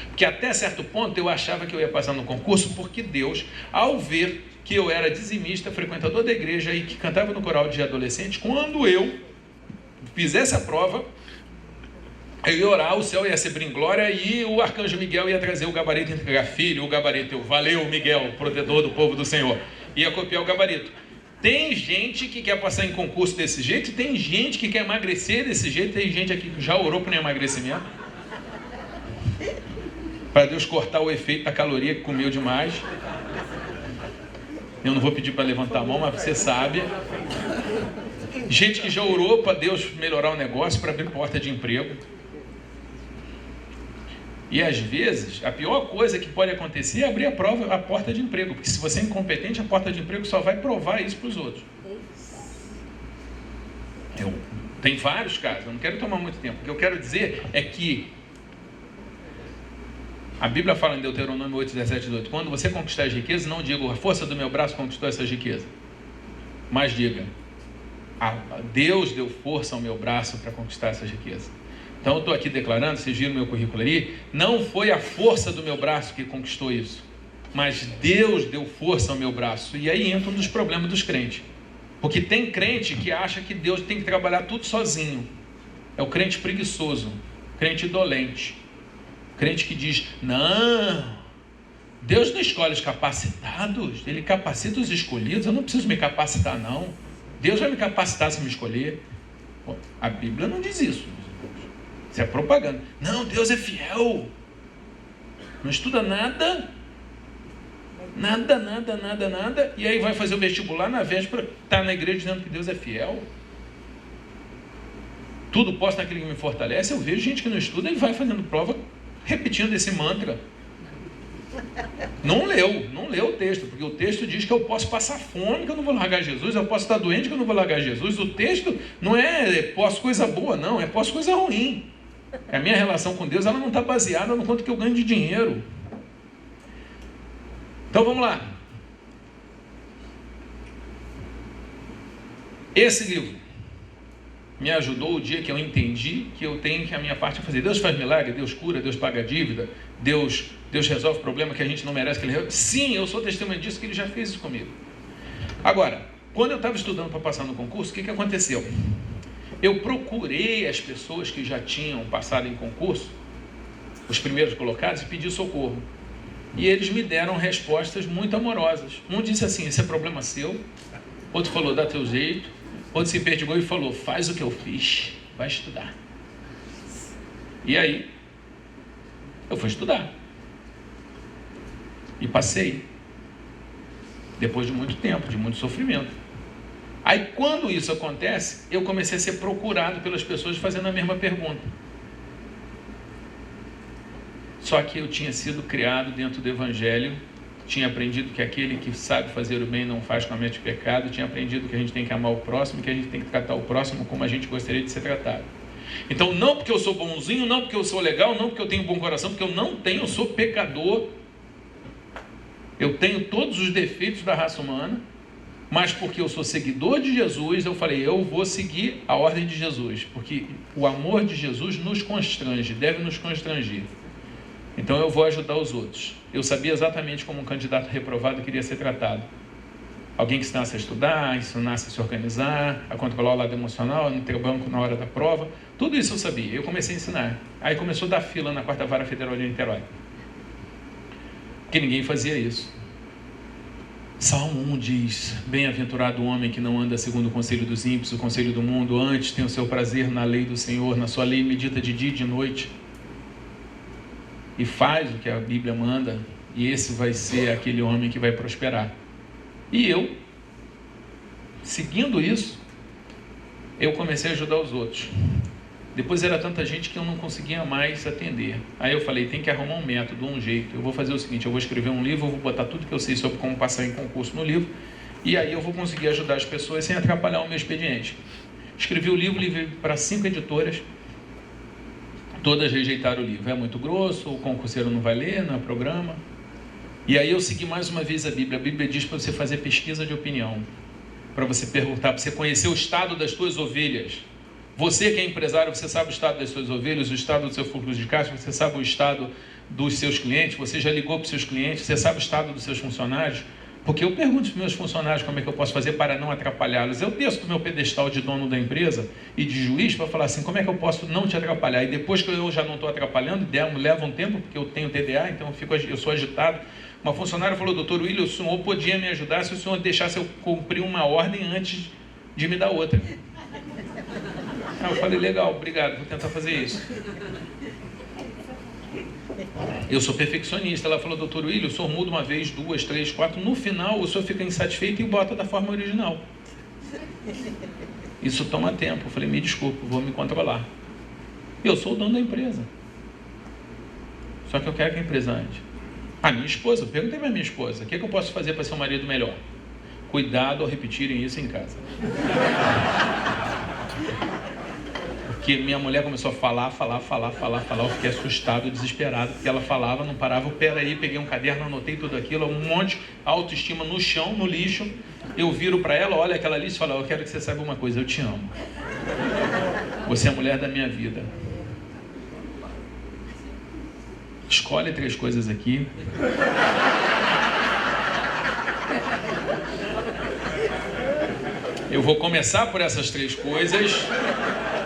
Porque até certo ponto eu achava que eu ia passar no concurso, porque Deus, ao ver que eu era dizimista, frequentador da igreja e que cantava no coral de adolescente, quando eu fizesse a prova, eu ia orar, o céu ia se abrir em glória e o arcanjo Miguel ia trazer o gabarito e entregar: filho, o gabarito. Eu, valeu, Miguel, protetor do povo do Senhor. Ia copiar o gabarito. Tem gente que quer passar em concurso desse jeito, tem gente que quer emagrecer desse jeito, tem gente aqui que já orou por emagrecimento, para Deus cortar o efeito da caloria que comeu demais. Eu não vou pedir para levantar a mão, mas você sabe. Gente que já orou para Deus melhorar o negócio, para abrir porta de emprego. E às vezes, a pior coisa que pode acontecer é abrir a porta de emprego, porque se você é incompetente, a porta de emprego só vai provar isso para os outros. Tem vários casos, eu não quero tomar muito tempo. O que eu quero dizer é que A Bíblia fala em Deuteronômio 8, 17 e 18: quando você conquistar as riquezas, não diga a força do meu braço conquistou essas riquezas, mas diga, Deus deu força ao meu braço para conquistar essas riquezas. Então eu estou aqui declarando, vocês viram meu currículo ali, não foi a força do meu braço que conquistou isso, mas Deus deu força ao meu braço. E aí entra um dos problemas dos crentes, porque tem crente que acha que Deus tem que trabalhar tudo sozinho. É o crente preguiçoso, crente dolente, crente que diz, não, Deus não escolhe os capacitados, Ele capacita os escolhidos, eu não preciso me capacitar não, Deus vai me capacitar se me escolher. Bom, a Bíblia não diz isso, isso é propaganda. Não, Deus é fiel, não estuda nada, e aí vai fazer o vestibular na véspera, está na igreja dizendo que Deus é fiel. Tudo posso naquele que me fortalece. Eu vejo gente que não estuda e vai fazendo prova repetindo esse mantra. Não leu o texto, porque o texto diz que eu posso passar fome, que eu não vou largar Jesus, eu posso estar doente, que eu não vou largar Jesus. O texto não é posso coisa boa, não, é posso coisa ruim. A minha relação com Deus, ela não está baseada no quanto que eu ganho de dinheiro. Então vamos lá. Esse livro me ajudou o dia que eu entendi que eu tenho que a minha parte fazer. Deus faz milagre, Deus cura, Deus paga dívida, Deus resolve problema que a gente não merece que Ele resolve. Sim, eu sou testemunha disso, que Ele já fez isso comigo. Agora, quando eu estava estudando para passar no concurso, o que aconteceu? Eu procurei as pessoas que já tinham passado em concurso, os primeiros colocados, e pedi socorro. E eles me deram respostas muito amorosas. Um disse assim, esse é problema seu. Outro falou, dá teu jeito. Outro se perdigou e falou, faz o que eu fiz, vai estudar. E aí, eu fui estudar. E passei. Depois de muito tempo, de muito sofrimento. Aí, quando isso acontece, eu comecei a ser procurado pelas pessoas fazendo a mesma pergunta. Só que eu tinha sido criado dentro do Evangelho, tinha aprendido que aquele que sabe fazer o bem não faz com a mente de pecado, tinha aprendido que a gente tem que amar o próximo, que a gente tem que tratar o próximo como a gente gostaria de ser tratado. Então, não porque eu sou bonzinho, não porque eu sou legal, não porque eu tenho um bom coração, porque eu não tenho, eu sou pecador, eu tenho todos os defeitos da raça humana, mas porque eu sou seguidor de Jesus, eu falei, eu vou seguir a ordem de Jesus, porque o amor de Jesus nos constrange, deve nos constranger. Então eu vou ajudar os outros. Eu sabia exatamente como um candidato reprovado queria ser tratado. Alguém que ensinasse a estudar, ensinasse a se organizar, a controlar o lado emocional, não ter o banco na hora da prova. Tudo isso eu sabia. Eu comecei a ensinar. Aí começou a dar fila na 4ª Vara Federal de Niterói. Porque ninguém fazia isso. Salmo 1 diz, bem-aventurado o homem que não anda segundo o conselho dos ímpios, o conselho do mundo, antes tem o seu prazer na lei do Senhor, na sua lei medita de dia e de noite. E faz o que a Bíblia manda, e esse vai ser aquele homem que vai prosperar. E eu, seguindo isso, eu comecei a ajudar os outros. Depois era tanta gente que eu não conseguia mais atender. Aí eu falei, tem que arrumar um método, um jeito. Eu vou fazer o seguinte, eu vou escrever um livro, eu vou botar tudo que eu sei sobre como passar em concurso no livro, e aí eu vou conseguir ajudar as pessoas sem atrapalhar o meu expediente. Escrevi o livro, levei para 5 editoras, todas rejeitaram o livro. É muito grosso, o concurseiro não vai ler, não é programa. E aí eu segui mais uma vez a Bíblia. A Bíblia diz para você fazer pesquisa de opinião, para você perguntar, para você conhecer o estado das suas ovelhas. Você que é empresário, você sabe o estado das suas ovelhas, o estado do seu fluxo de caixa, você sabe o estado dos seus clientes, você já ligou para os seus clientes, você sabe o estado dos seus funcionários. Porque eu pergunto para os meus funcionários como é que eu posso fazer para não atrapalhá-los. Eu desço do meu pedestal de dono da empresa e de juiz para falar assim, como é que eu posso não te atrapalhar? E depois que eu já não estou atrapalhando, leva um tempo, porque eu tenho TDA, então eu sou agitado. Uma funcionária falou, doutor William, o senhor podia me ajudar se o senhor deixasse eu cumprir uma ordem antes de me dar outra. Eu falei, legal, obrigado, vou tentar fazer isso. Eu sou perfeccionista. Ela falou, doutor William, o senhor muda uma vez, 2, 3, 4, no final o senhor fica insatisfeito e bota da forma original. Isso toma tempo. Eu falei, me desculpe, vou me controlar. Eu sou o dono da empresa. Só que eu quero que a empresa ande. A minha esposa, eu perguntei para a minha esposa, o que eu posso fazer para ser um marido melhor? Cuidado ao repetirem isso em casa. que minha mulher começou a falar, eu fiquei assustado, desesperado, porque ela falava, não parava, peraí, peguei um caderno, anotei tudo aquilo, um monte, autoestima no chão, no lixo, eu viro para ela, olha aquela lista e falo, eu quero que você saiba uma coisa, eu te amo, você é a mulher da minha vida, escolhe 3 coisas aqui, eu vou começar por essas 3 coisas.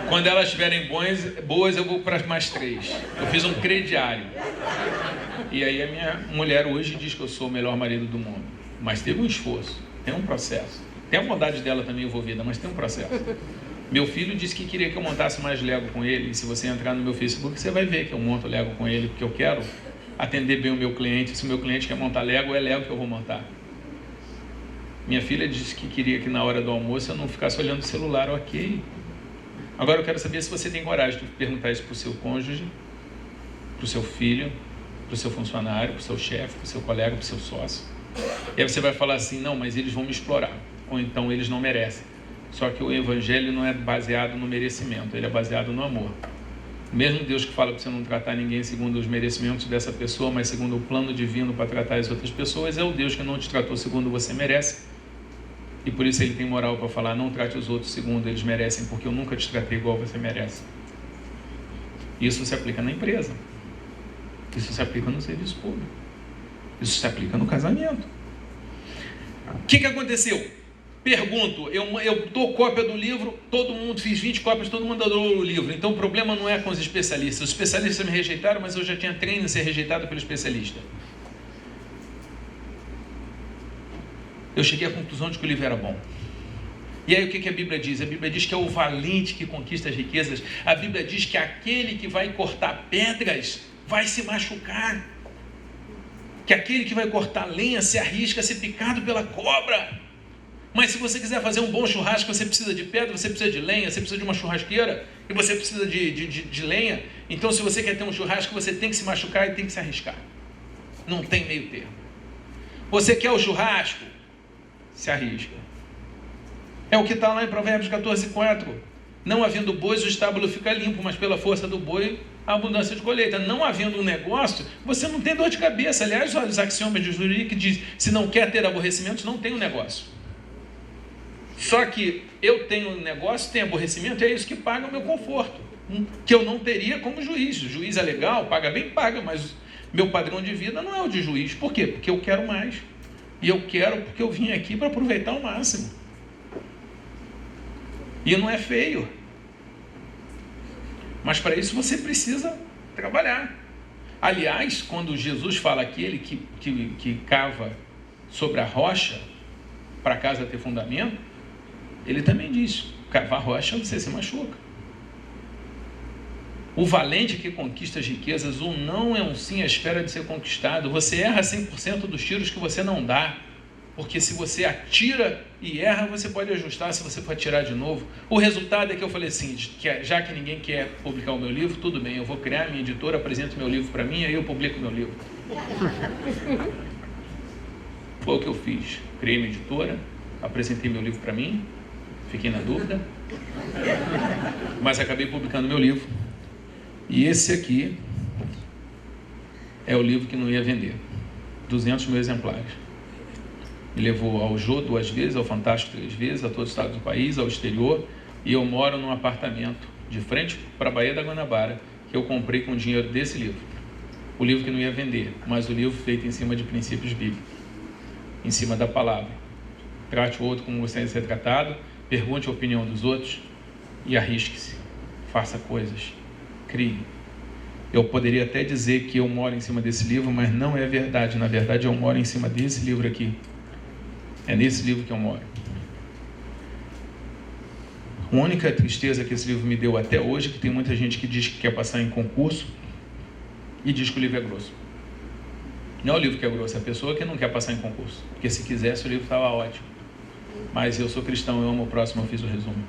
Quando elas estiverem boas, eu vou para mais 3. Eu fiz um crediário. E aí a minha mulher hoje diz que eu sou o melhor marido do mundo. Mas teve um esforço, tem um processo. Tem a bondade dela também envolvida, mas tem um processo. Meu filho disse que queria que eu montasse mais Lego com ele. E se você entrar no meu Facebook, você vai ver que eu monto Lego com ele, porque eu quero atender bem o meu cliente. Se o meu cliente quer montar Lego, é Lego que eu vou montar. Minha filha disse que queria que na hora do almoço eu não ficasse olhando o celular, ok. Agora eu quero saber se você tem coragem de perguntar isso para o seu cônjuge, para o seu filho, para o seu funcionário, para o seu chefe, para o seu colega, para o seu sócio. E aí você vai falar assim, não, mas eles vão me explorar, ou então eles não merecem. Só que o evangelho não é baseado no merecimento, ele é baseado no amor. O mesmo Deus que fala para você não tratar ninguém segundo os merecimentos dessa pessoa, mas segundo o plano divino para tratar as outras pessoas, é o Deus que não te tratou segundo você merece. E por isso ele tem moral para falar, não trate os outros segundo eles merecem, porque eu nunca te tratei igual você merece. Isso se aplica na empresa. Isso se aplica no serviço público. Isso se aplica no casamento. O que aconteceu? Pergunto, eu dou cópia do livro, todo mundo, fiz 20 cópias, todo mundo adorou o livro. Então o problema não é com os especialistas. Os especialistas me rejeitaram, mas eu já tinha treino em ser rejeitado pelo especialista. Eu cheguei à conclusão de que o livro era bom. E aí o que a Bíblia diz? A Bíblia diz que é o valente que conquista as riquezas. A Bíblia diz que aquele que vai cortar pedras vai se machucar. Que aquele que vai cortar lenha se arrisca a ser picado pela cobra. Mas se você quiser fazer um bom churrasco, você precisa de pedra, você precisa de lenha, você precisa de uma churrasqueira e você precisa de lenha. Então se você quer ter um churrasco, você tem que se machucar e tem que se arriscar. Não tem meio termo. Você quer o churrasco? Se arrisca. É o que está lá em Provérbios 14:4. Não havendo bois, o estábulo fica limpo, mas pela força do boi, a abundância de colheita. Não havendo um negócio, você não tem dor de cabeça. Aliás, olha os axiomas de Zurique diz, se não quer ter aborrecimentos, não tem um negócio. Só que eu tenho um negócio, tenho aborrecimento, e é isso que paga o meu conforto. Que eu não teria como juiz. O juiz é legal, paga bem, paga, mas meu padrão de vida não é o de juiz. Por quê? Porque eu quero mais. E eu quero porque eu vim aqui para aproveitar ao máximo. E não é feio. Mas para isso você precisa trabalhar. Aliás, quando Jesus fala aquele que cava sobre a rocha para a casa ter fundamento, ele também diz, cavar rocha você se machuca. O valente que conquista as riquezas, o não é um sim à espera de ser conquistado. Você erra 100% dos tiros que você não dá. Porque se você atira e erra, você pode ajustar se você for atirar de novo. O resultado é que eu falei assim, que já que ninguém quer publicar o meu livro, tudo bem, eu vou criar a minha editora, apresento meu livro para mim, aí eu publico meu livro. Foi o que eu fiz. Criei minha editora, apresentei meu livro para mim, fiquei na dúvida, mas acabei publicando meu livro. E esse aqui é o livro que não ia vender. 200 mil exemplares. Me levou ao Jô 2 vezes, ao Fantástico 3 vezes, a todo o estado do país, ao exterior. E eu moro num apartamento de frente para a Baía da Guanabara, que eu comprei com o dinheiro desse livro. O livro que não ia vender, mas o livro feito em cima de princípios bíblicos. Em cima da palavra. Trate o outro como você deve ser tratado, pergunte a opinião dos outros e arrisque-se. Faça coisas. Crie. Eu poderia até dizer que eu moro em cima desse livro, mas não é verdade. Na verdade, eu moro em cima desse livro aqui. É nesse livro que eu moro. A única tristeza que esse livro me deu até hoje é que tem muita gente que diz que quer passar em concurso e diz que o livro é grosso. Não é o livro que é grosso, é a pessoa que não quer passar em concurso. Porque se quisesse, o livro estava ótimo. Mas eu sou cristão, eu amo o próximo, eu fiz o resumo.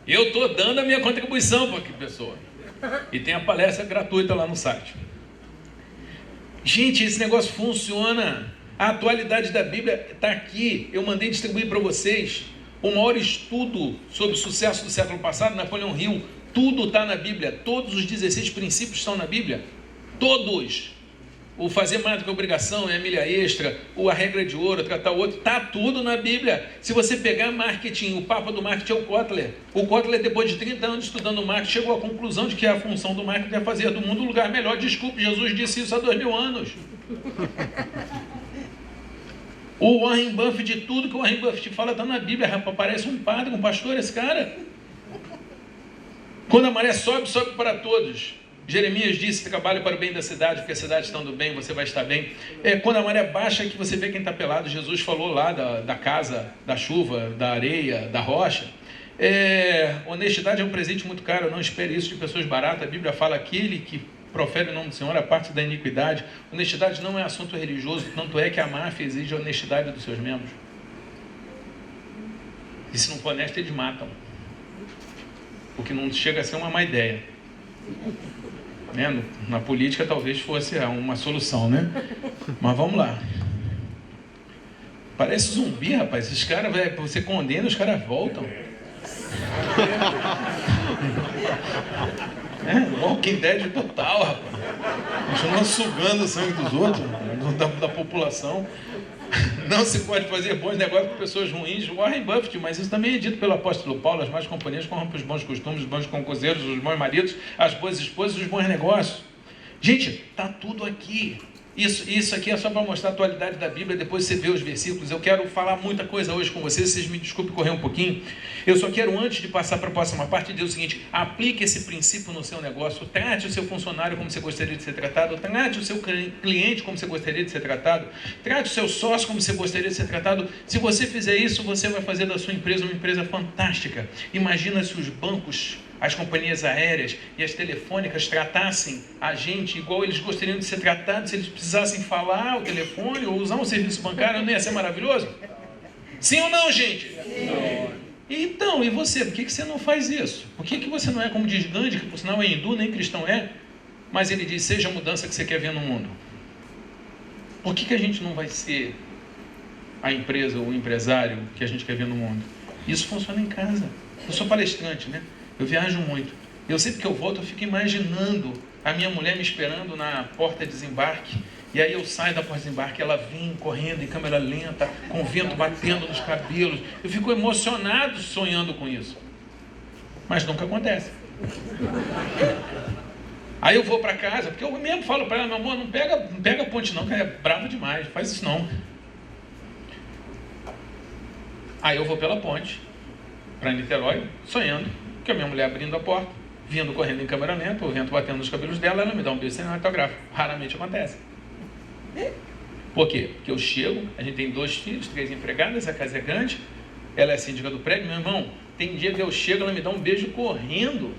Eu estou dando a minha contribuição para que pessoa. E tem a palestra gratuita lá no site. Gente, esse negócio funciona. A atualidade da Bíblia está aqui. Eu mandei distribuir para vocês o maior estudo sobre o sucesso do século passado, Napoleão Hill. Tudo está na Bíblia. Todos os 16 princípios estão na Bíblia. Todos. O fazer mais do que obrigação, a milha extra, a regra de ouro, tratar o outro, está tudo na Bíblia. Se você pegar marketing, o papa do marketing é o Kotler. O Kotler, depois de 30 anos estudando marketing, chegou à conclusão de que a função do marketing é fazer do mundo um lugar melhor. Desculpe, Jesus disse isso há 2000 anos. O Warren Buffett, tudo que o Warren Buffett fala está na Bíblia. Rapaz, parece um padre, um pastor esse cara. Quando a maré sobe, sobe para todos. Jeremias disse: trabalhe para o bem da cidade, porque a cidade estando bem, você vai estar bem. Quando a maré baixa é que você vê quem está pelado. Jesus falou lá da casa, da chuva, da areia, da rocha. Honestidade é um presente muito caro, não espere isso de pessoas baratas. A Bíblia fala: aquele que profere o nome do Senhor a parte da iniquidade. Honestidade não é assunto religioso, tanto é que a máfia exige a honestidade dos seus membros. E se não for honesto, eles matam. O que não chega a ser uma má ideia. Na política talvez fosse uma solução, né? Mas vamos lá. Parece zumbi, rapaz. Esses caras, você condena, os caras voltam. Walking Dead total, rapaz. Continua sugando o sangue dos outros, da população. Não se pode fazer bons negócios com pessoas ruins. Warren Buffett, mas isso também é dito pelo apóstolo Paulo: as más companhias corrompem os bons costumes, os bons concozeiros, os bons maridos, as boas esposas e os bons negócios. Gente, está tudo aqui. Isso aqui é só para mostrar a atualidade da Bíblia, depois você vê os versículos. Eu quero falar muita coisa hoje com vocês me desculpem correr um pouquinho. Eu só quero, antes de passar para a próxima parte, dizer o seguinte: aplique esse princípio no seu negócio, trate o seu funcionário como você gostaria de ser tratado, trate o seu cliente como você gostaria de ser tratado, trate o seu sócio como você gostaria de ser tratado. Se você fizer isso, você vai fazer da sua empresa uma empresa fantástica. Imagina se os bancos, as companhias aéreas e as telefônicas tratassem a gente igual eles gostariam de ser tratados. Se eles precisassem falar o telefone ou usar um serviço bancário, não ia ser maravilhoso? Sim ou não, gente? Sim. Então, e você? Por que você não faz isso? Por que você não é como diz Gandhi, que por sinal é hindu, nem cristão é? Mas ele diz: seja a mudança que você quer ver no mundo. Por que a gente não vai ser a empresa ou o empresário que a gente quer ver no mundo? Isso funciona em casa. Eu sou palestrante, né? Eu viajo muito. Eu sempre que eu volto, eu fico imaginando a minha mulher me esperando na porta de desembarque. E aí eu saio da porta de desembarque, ela vem correndo em câmera lenta, com o vento batendo nos cabelos. Eu fico emocionado sonhando com isso. Mas nunca acontece. Aí eu vou para casa, porque eu mesmo falo para ela: meu amor, não pega a ponte não, que é brava demais, faz isso não. Aí eu vou pela ponte, para Niterói, sonhando que a minha mulher abrindo a porta, vindo correndo em câmera lenta, o vento batendo nos cabelos dela, ela me dá um beijo cinematográfico. Raramente acontece. Por quê? Porque eu chego, a gente tem 2 filhos, 3 empregadas, a casa é grande, ela é síndica do prédio. Meu irmão, tem dia que eu chego, ela me dá um beijo correndo,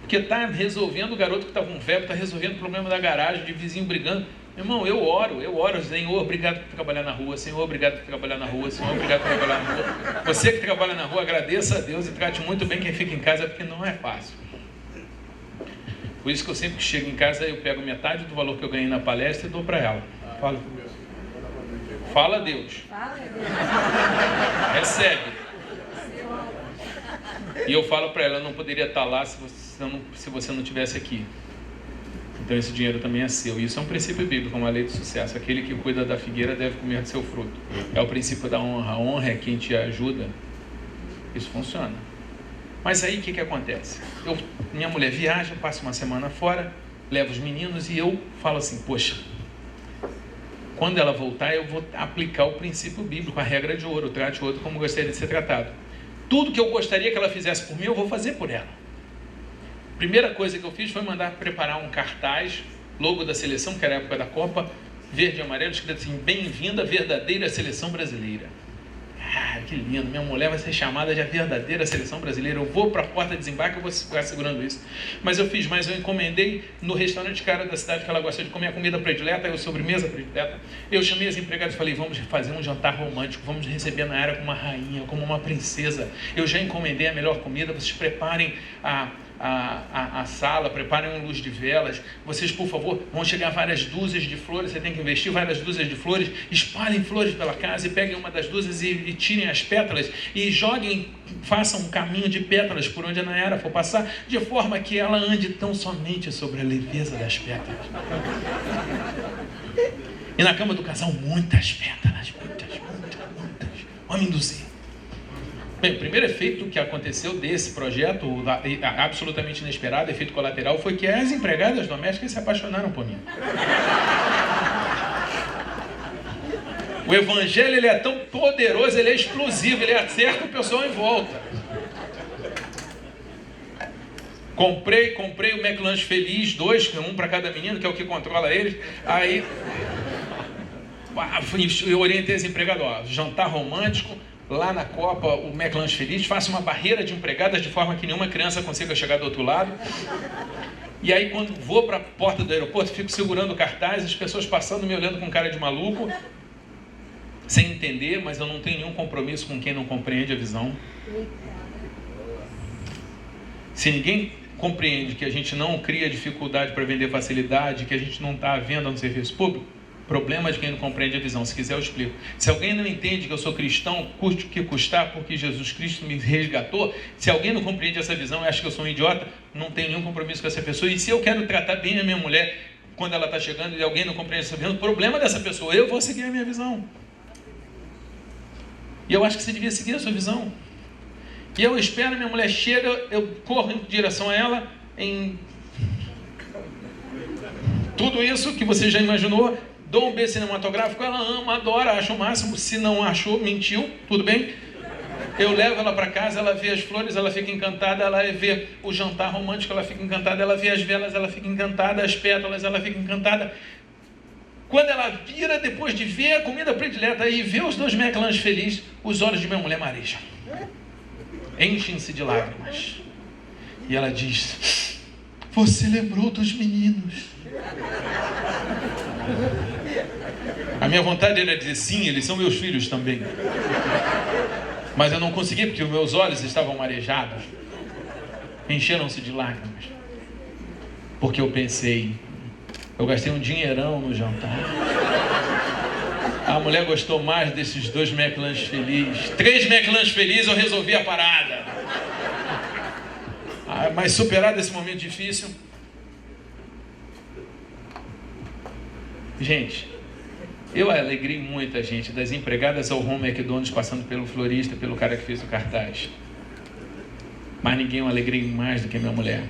porque está resolvendo, o garoto que está com febre, está resolvendo o problema da garagem, de vizinho brigando. Meu irmão, eu oro, Senhor, obrigado por trabalhar na rua, Senhor, obrigado por trabalhar na rua, Senhor, obrigado por trabalhar na rua. Você que trabalha na rua, agradeça a Deus e trate muito bem quem fica em casa, porque não é fácil. Por isso que eu sempre que chego em casa, eu pego metade do valor que eu ganhei na palestra e dou para ela. Fala a Deus. Recebe. E eu falo para ela: eu não poderia estar lá se você não estivesse aqui. Então esse dinheiro também é seu. E isso é um princípio bíblico, uma lei do sucesso. Aquele que cuida da figueira deve comer do seu fruto. É o princípio da honra. A honra é quem te ajuda. Isso funciona. Mas aí o que acontece? Minha mulher viaja, passa uma semana fora, leva os meninos e eu falo assim: poxa, quando ela voltar eu vou aplicar o princípio bíblico, a regra de ouro: trate o outro como gostaria de ser tratado. Tudo que eu gostaria que ela fizesse por mim, eu vou fazer por ela. Primeira coisa que eu fiz foi mandar preparar um cartaz, logo da seleção, que era a época da Copa, verde e amarelo, escrito assim: bem-vinda, verdadeira seleção brasileira. Ah, que lindo, minha mulher vai ser chamada de a verdadeira seleção brasileira. Eu vou para a porta de desembarque, eu vou ficar segurando isso. Mas eu fiz mais, eu encomendei no restaurante cara da cidade que ela gosta de comer a comida predileta, a sobremesa predileta. Eu chamei as empregadas e falei: vamos fazer um jantar romântico, vamos receber a Nayara como uma rainha, como uma princesa. Eu já encomendei a melhor comida, vocês preparem a sala, preparem uma luz de velas. Vocês, por favor, vão chegar várias dúzias de flores, você tem que investir várias dúzias de flores, espalhem flores pela casa e peguem uma das dúzias e tirem as pétalas e joguem, façam um caminho de pétalas por onde a Nayara for passar, de forma que ela ande tão somente sobre a leveza das pétalas. E na cama do casal, muitas pétalas, muitas. Vamos induzir. Bem, o primeiro efeito que aconteceu desse projeto, absolutamente inesperado, efeito colateral, foi que as empregadas domésticas se apaixonaram por mim. O evangelho, ele é tão poderoso, ele é explosivo, ele acerta o pessoal em volta. Comprei o McLanche Feliz, 2, um para cada menino, que é o que controla eles. Aí eu orientei as empregadas, jantar romântico, lá na Copa, o McLanche Feliz, faça uma barreira de empregadas de forma que nenhuma criança consiga chegar do outro lado. E aí, quando vou para a porta do aeroporto, fico segurando o cartaz, as pessoas passando, me olhando com cara de maluco, sem entender, mas eu não tenho nenhum compromisso com quem não compreende a visão. Se ninguém compreende que a gente não cria dificuldade para vender facilidade, que a gente não está à venda no serviço público, problema de quem não compreende a visão. Se quiser eu explico. Se alguém não entende que eu sou cristão, custe o que custar, porque Jesus Cristo me resgatou, se alguém não compreende essa visão e acha que eu sou um idiota, não tenho nenhum compromisso com essa pessoa. E se eu quero tratar bem a minha mulher quando ela está chegando e alguém não compreende essa visão, o problema dessa pessoa, eu vou seguir a minha visão. E eu acho que você devia seguir a sua visão. E eu espero, minha mulher chega, eu corro em direção a ela, em tudo isso que você já imaginou, dou um beijo cinematográfico, ela ama, adora, acha o máximo. Se não achou, mentiu, tudo bem. Eu levo ela para casa, ela vê as flores, ela fica encantada, ela vê o jantar romântico, ela fica encantada, ela vê as velas, ela fica encantada, as pétalas, ela fica encantada. Quando ela vira, depois de ver a comida predileta e ver os 2 McLanche felizes, os olhos de minha mulher marejam. Enchem-se de lágrimas. E ela diz: você lembrou dos meninos. A minha vontade era dizer sim, eles são meus filhos também. Mas eu não consegui porque os meus olhos estavam marejados. Encheram-se de lágrimas. Porque eu pensei, eu gastei um dinheirão no jantar. A mulher gostou mais desses 2 McLanche felizes. 3 McLanche felizes, eu resolvi a parada. Mas superado esse momento difícil, gente, eu alegrei muita gente, das empregadas ao home McDonald's, passando pelo florista, pelo cara que fez o cartaz. Mas ninguém eu alegrei mais do que minha mulher,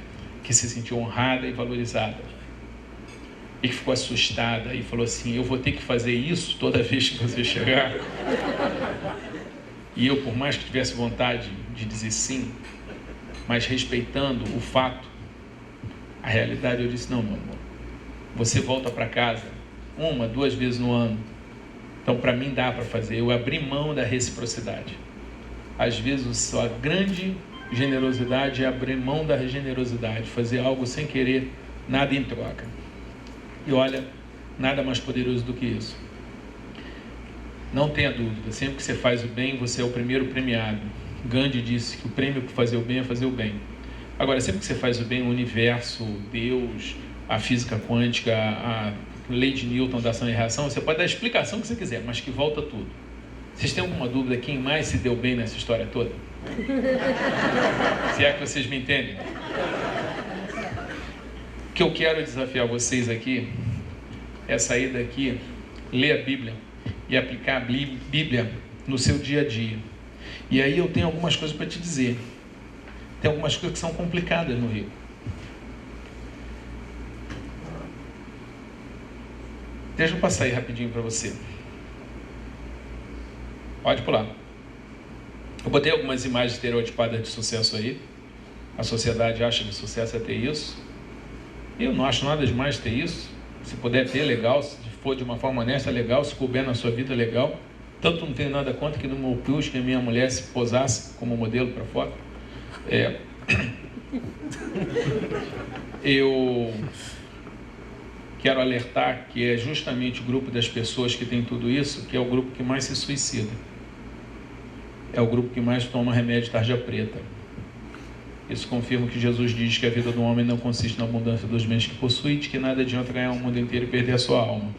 que se sentiu honrada e valorizada. E que ficou assustada e falou assim: eu vou ter que fazer isso toda vez que você chegar. E eu, por mais que tivesse vontade de dizer sim, mas respeitando o fato, a realidade, eu disse: não, meu amor, você volta para casa 1, 2 vezes no ano. Então, para mim, dá para fazer. Eu abri mão da reciprocidade. Às vezes, a grande generosidade é abrir mão da generosidade, fazer algo sem querer, nada em troca. E olha, nada mais poderoso do que isso. Não tenha dúvida, sempre que você faz o bem, você é o primeiro premiado. Gandhi disse que o prêmio por fazer o bem é fazer o bem. Agora, sempre que você faz o bem, o universo, Deus, a física quântica, a lei de Newton da ação e reação, você pode dar a explicação que você quiser, mas que volta tudo. Vocês têm alguma dúvida quem mais se deu bem nessa história toda? Se é que vocês me entendem. O que eu quero desafiar vocês aqui é sair daqui, ler a Bíblia e aplicar a Bíblia no seu dia a dia. E aí eu tenho algumas coisas para te dizer. Tem algumas coisas que são complicadas no Rio. Deixa eu passar aí rapidinho para você. Pode pular. Eu botei algumas imagens estereotipadas de sucesso aí. A sociedade acha que sucesso é ter isso. Eu não acho nada demais ter isso. Se puder ter, legal. Se for de uma forma honesta, legal. Se couber na sua vida, legal. Tanto não tenho nada contra que no meu plus que a minha mulher se posasse como modelo para foto. Eu quero alertar que é justamente o grupo das pessoas que tem tudo isso, que é o grupo que mais se suicida. É o grupo que mais toma remédio tarja preta. Isso confirma que Jesus diz que a vida do homem não consiste na abundância dos bens que possui, de que nada adianta ganhar o mundo inteiro e perder a sua alma.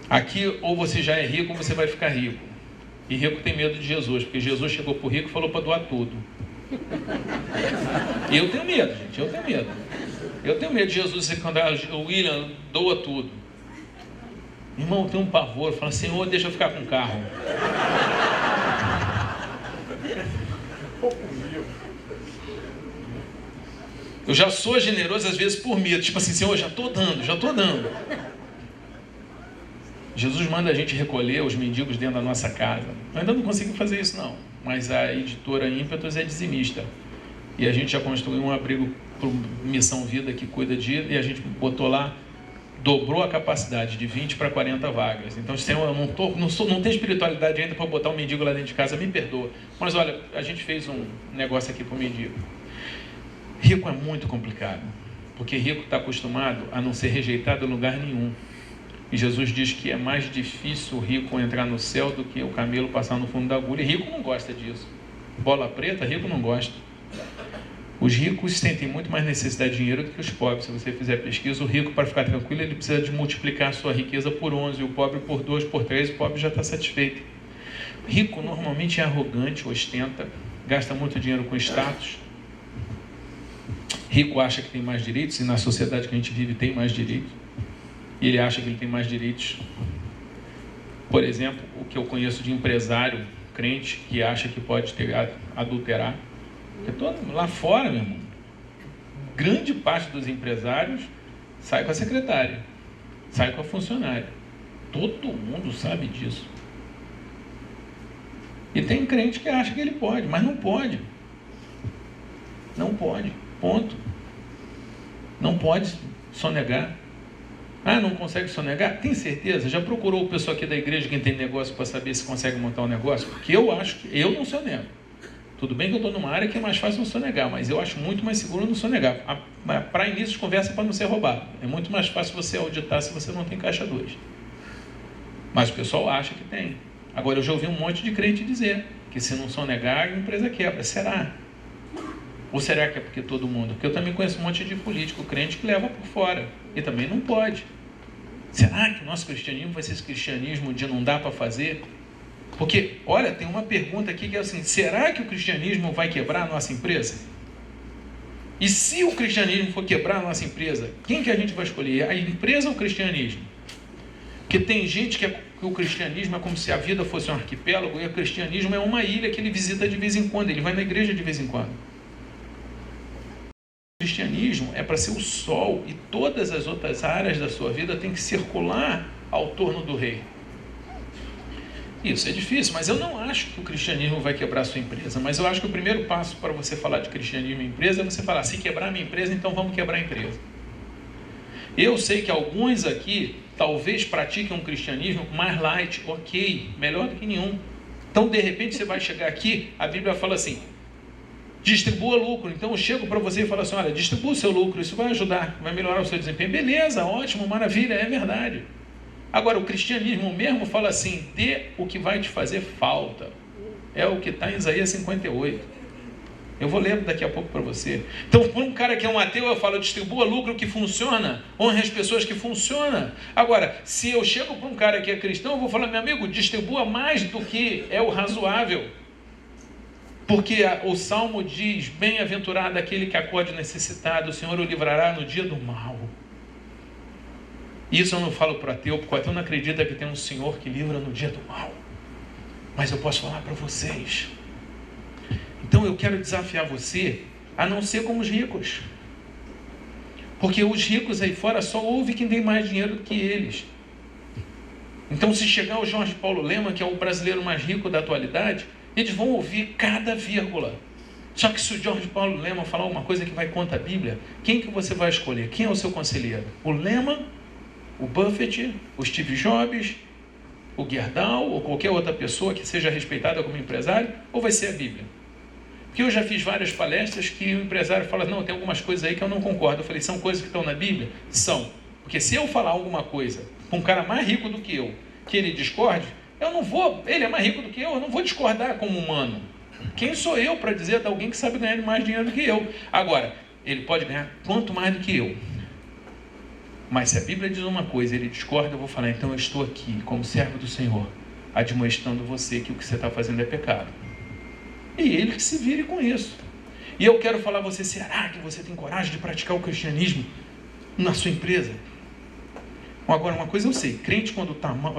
Aqui, ou você já é rico, ou você vai ficar rico. E rico tem medo de Jesus, porque Jesus chegou para o rico e falou para doar tudo. E eu tenho medo, gente, eu tenho medo. Eu tenho medo de Jesus, quando o William doa tudo. Irmão, eu tenho um pavor, fala, Senhor, deixa eu ficar com o carro. Eu já sou generoso às vezes por medo, tipo assim, Senhor, já estou dando. Jesus manda a gente recolher os mendigos dentro da nossa casa. Eu ainda não consigo fazer isso não, mas a editora Ímpetos é dizimista. E a gente já construiu um abrigo para Missão Vida que cuida de, e a gente botou lá, dobrou a capacidade de 20 para 40 vagas. Então, Senhor, eu não tenho espiritualidade ainda para botar um mendigo lá dentro de casa, me perdoa. Mas olha, a gente fez um negócio aqui para o mendigo. Rico é muito complicado, porque rico está acostumado a não ser rejeitado em lugar nenhum. E Jesus diz que é mais difícil o rico entrar no céu do que o camelo passar no fundo da agulha. E rico não gosta disso. Bola preta, rico não gosta. Os ricos sentem muito mais necessidade de dinheiro do que os pobres. Se você fizer pesquisa, o rico, para ficar tranquilo, ele precisa de multiplicar a sua riqueza por 11, o pobre por 2, por 3, o pobre já está satisfeito. O rico normalmente é arrogante, ostenta, gasta muito dinheiro com status. Rico acha que tem mais direitos, e na sociedade que a gente vive tem mais direitos. E ele acha que ele tem mais direitos. Por exemplo, o que eu conheço de empresário crente que acha que pode adulterar. Porque todo, lá fora, meu irmão, grande parte dos empresários sai com a secretária, sai com a funcionária. Todo mundo sabe disso. E tem crente que acha que ele pode, mas não pode. Não pode, ponto. Não pode sonegar. Ah, não consegue sonegar? Tem certeza? Já procurou o pessoal aqui da igreja, quem tem negócio, para saber se consegue montar um negócio? Porque eu acho que eu não sonego. Tudo bem que eu estou numa área que é mais fácil não sonegar, mas eu acho muito mais seguro não sonegar. Para início de conversa, para não ser roubado. É muito mais fácil você auditar se você não tem caixa 2. Mas o pessoal acha que tem. Agora, eu já ouvi um monte de crente dizer que se não sonegar, a empresa quebra. Será? Ou será que é porque todo mundo? Porque eu também conheço um monte de político crente que leva por fora. E também não pode. Será que o nosso cristianismo vai ser esse cristianismo de não dá para fazer? Porque, olha, tem uma pergunta aqui que é assim, será que o cristianismo vai quebrar a nossa empresa? E se o cristianismo for quebrar a nossa empresa, quem que a gente vai escolher? A empresa ou o cristianismo? Porque tem gente que o cristianismo é como se a vida fosse um arquipélago e o cristianismo é uma ilha que ele visita de vez em quando, ele vai na igreja de vez em quando. O cristianismo é para ser o sol e todas as outras áreas da sua vida têm que circular ao torno do rei. Isso é difícil, mas eu não acho que o cristianismo vai quebrar a sua empresa, mas eu acho que o primeiro passo para você falar de cristianismo em empresa é você falar, se quebrar a minha empresa, então vamos quebrar a empresa. Eu sei que alguns aqui talvez pratiquem um cristianismo mais light, ok, melhor do que nenhum. Então, de repente, você vai chegar aqui, a Bíblia fala assim, distribua lucro. Então eu chego para você e falo assim, olha, distribua o seu lucro, isso vai ajudar, vai melhorar o seu desempenho. Beleza, ótimo, maravilha, é verdade. Agora, o cristianismo mesmo fala assim, dê o que vai te fazer falta. É o que está em Isaías 58. Eu vou ler daqui a pouco para você. Então, para um cara que é um ateu, eu falo, distribua lucro que funciona, honre as pessoas que funcionam. Agora, se eu chego para um cara que é cristão, eu vou falar, meu amigo, distribua mais do que é o razoável. Porque o Salmo diz, bem-aventurado aquele que acode necessitado, o Senhor o livrará no dia do mal. Isso eu não falo para o ateu, porque o ateu não acredita que tem um Senhor que livra no dia do mal. Mas eu posso falar para vocês. Então eu quero desafiar você a não ser como os ricos. Porque os ricos aí fora só ouvem quem tem mais dinheiro do que eles. Então se chegar o Jorge Paulo Lemann, que é o brasileiro mais rico da atualidade, eles vão ouvir cada vírgula. Só que se o Jorge Paulo Lemann falar uma coisa que vai contra a Bíblia, quem que você vai escolher? Quem é o seu conselheiro? O Lemann, o Buffett, o Steve Jobs, o Gerdau ou qualquer outra pessoa que seja respeitada como empresário? Ou vai ser a Bíblia? Porque eu já fiz várias palestras que o empresário fala, não, tem algumas coisas aí que eu não concordo. Eu falei, são coisas que estão na Bíblia? São. Porque se eu falar alguma coisa para um cara mais rico do que eu, que ele discorde, eu não vou, ele é mais rico do que eu não vou discordar como humano. Quem sou eu para dizer de alguém que sabe ganhar mais dinheiro do que eu? Agora, ele pode ganhar quanto mais do que eu. Mas se a Bíblia diz uma coisa, ele discorda, eu vou falar, então eu estou aqui, como servo do Senhor, admoestando você que o que você está fazendo é pecado. E ele que se vire com isso. E eu quero falar a você, será que você tem coragem de praticar o cristianismo na sua empresa? Agora, uma coisa eu sei, crente quando está mal,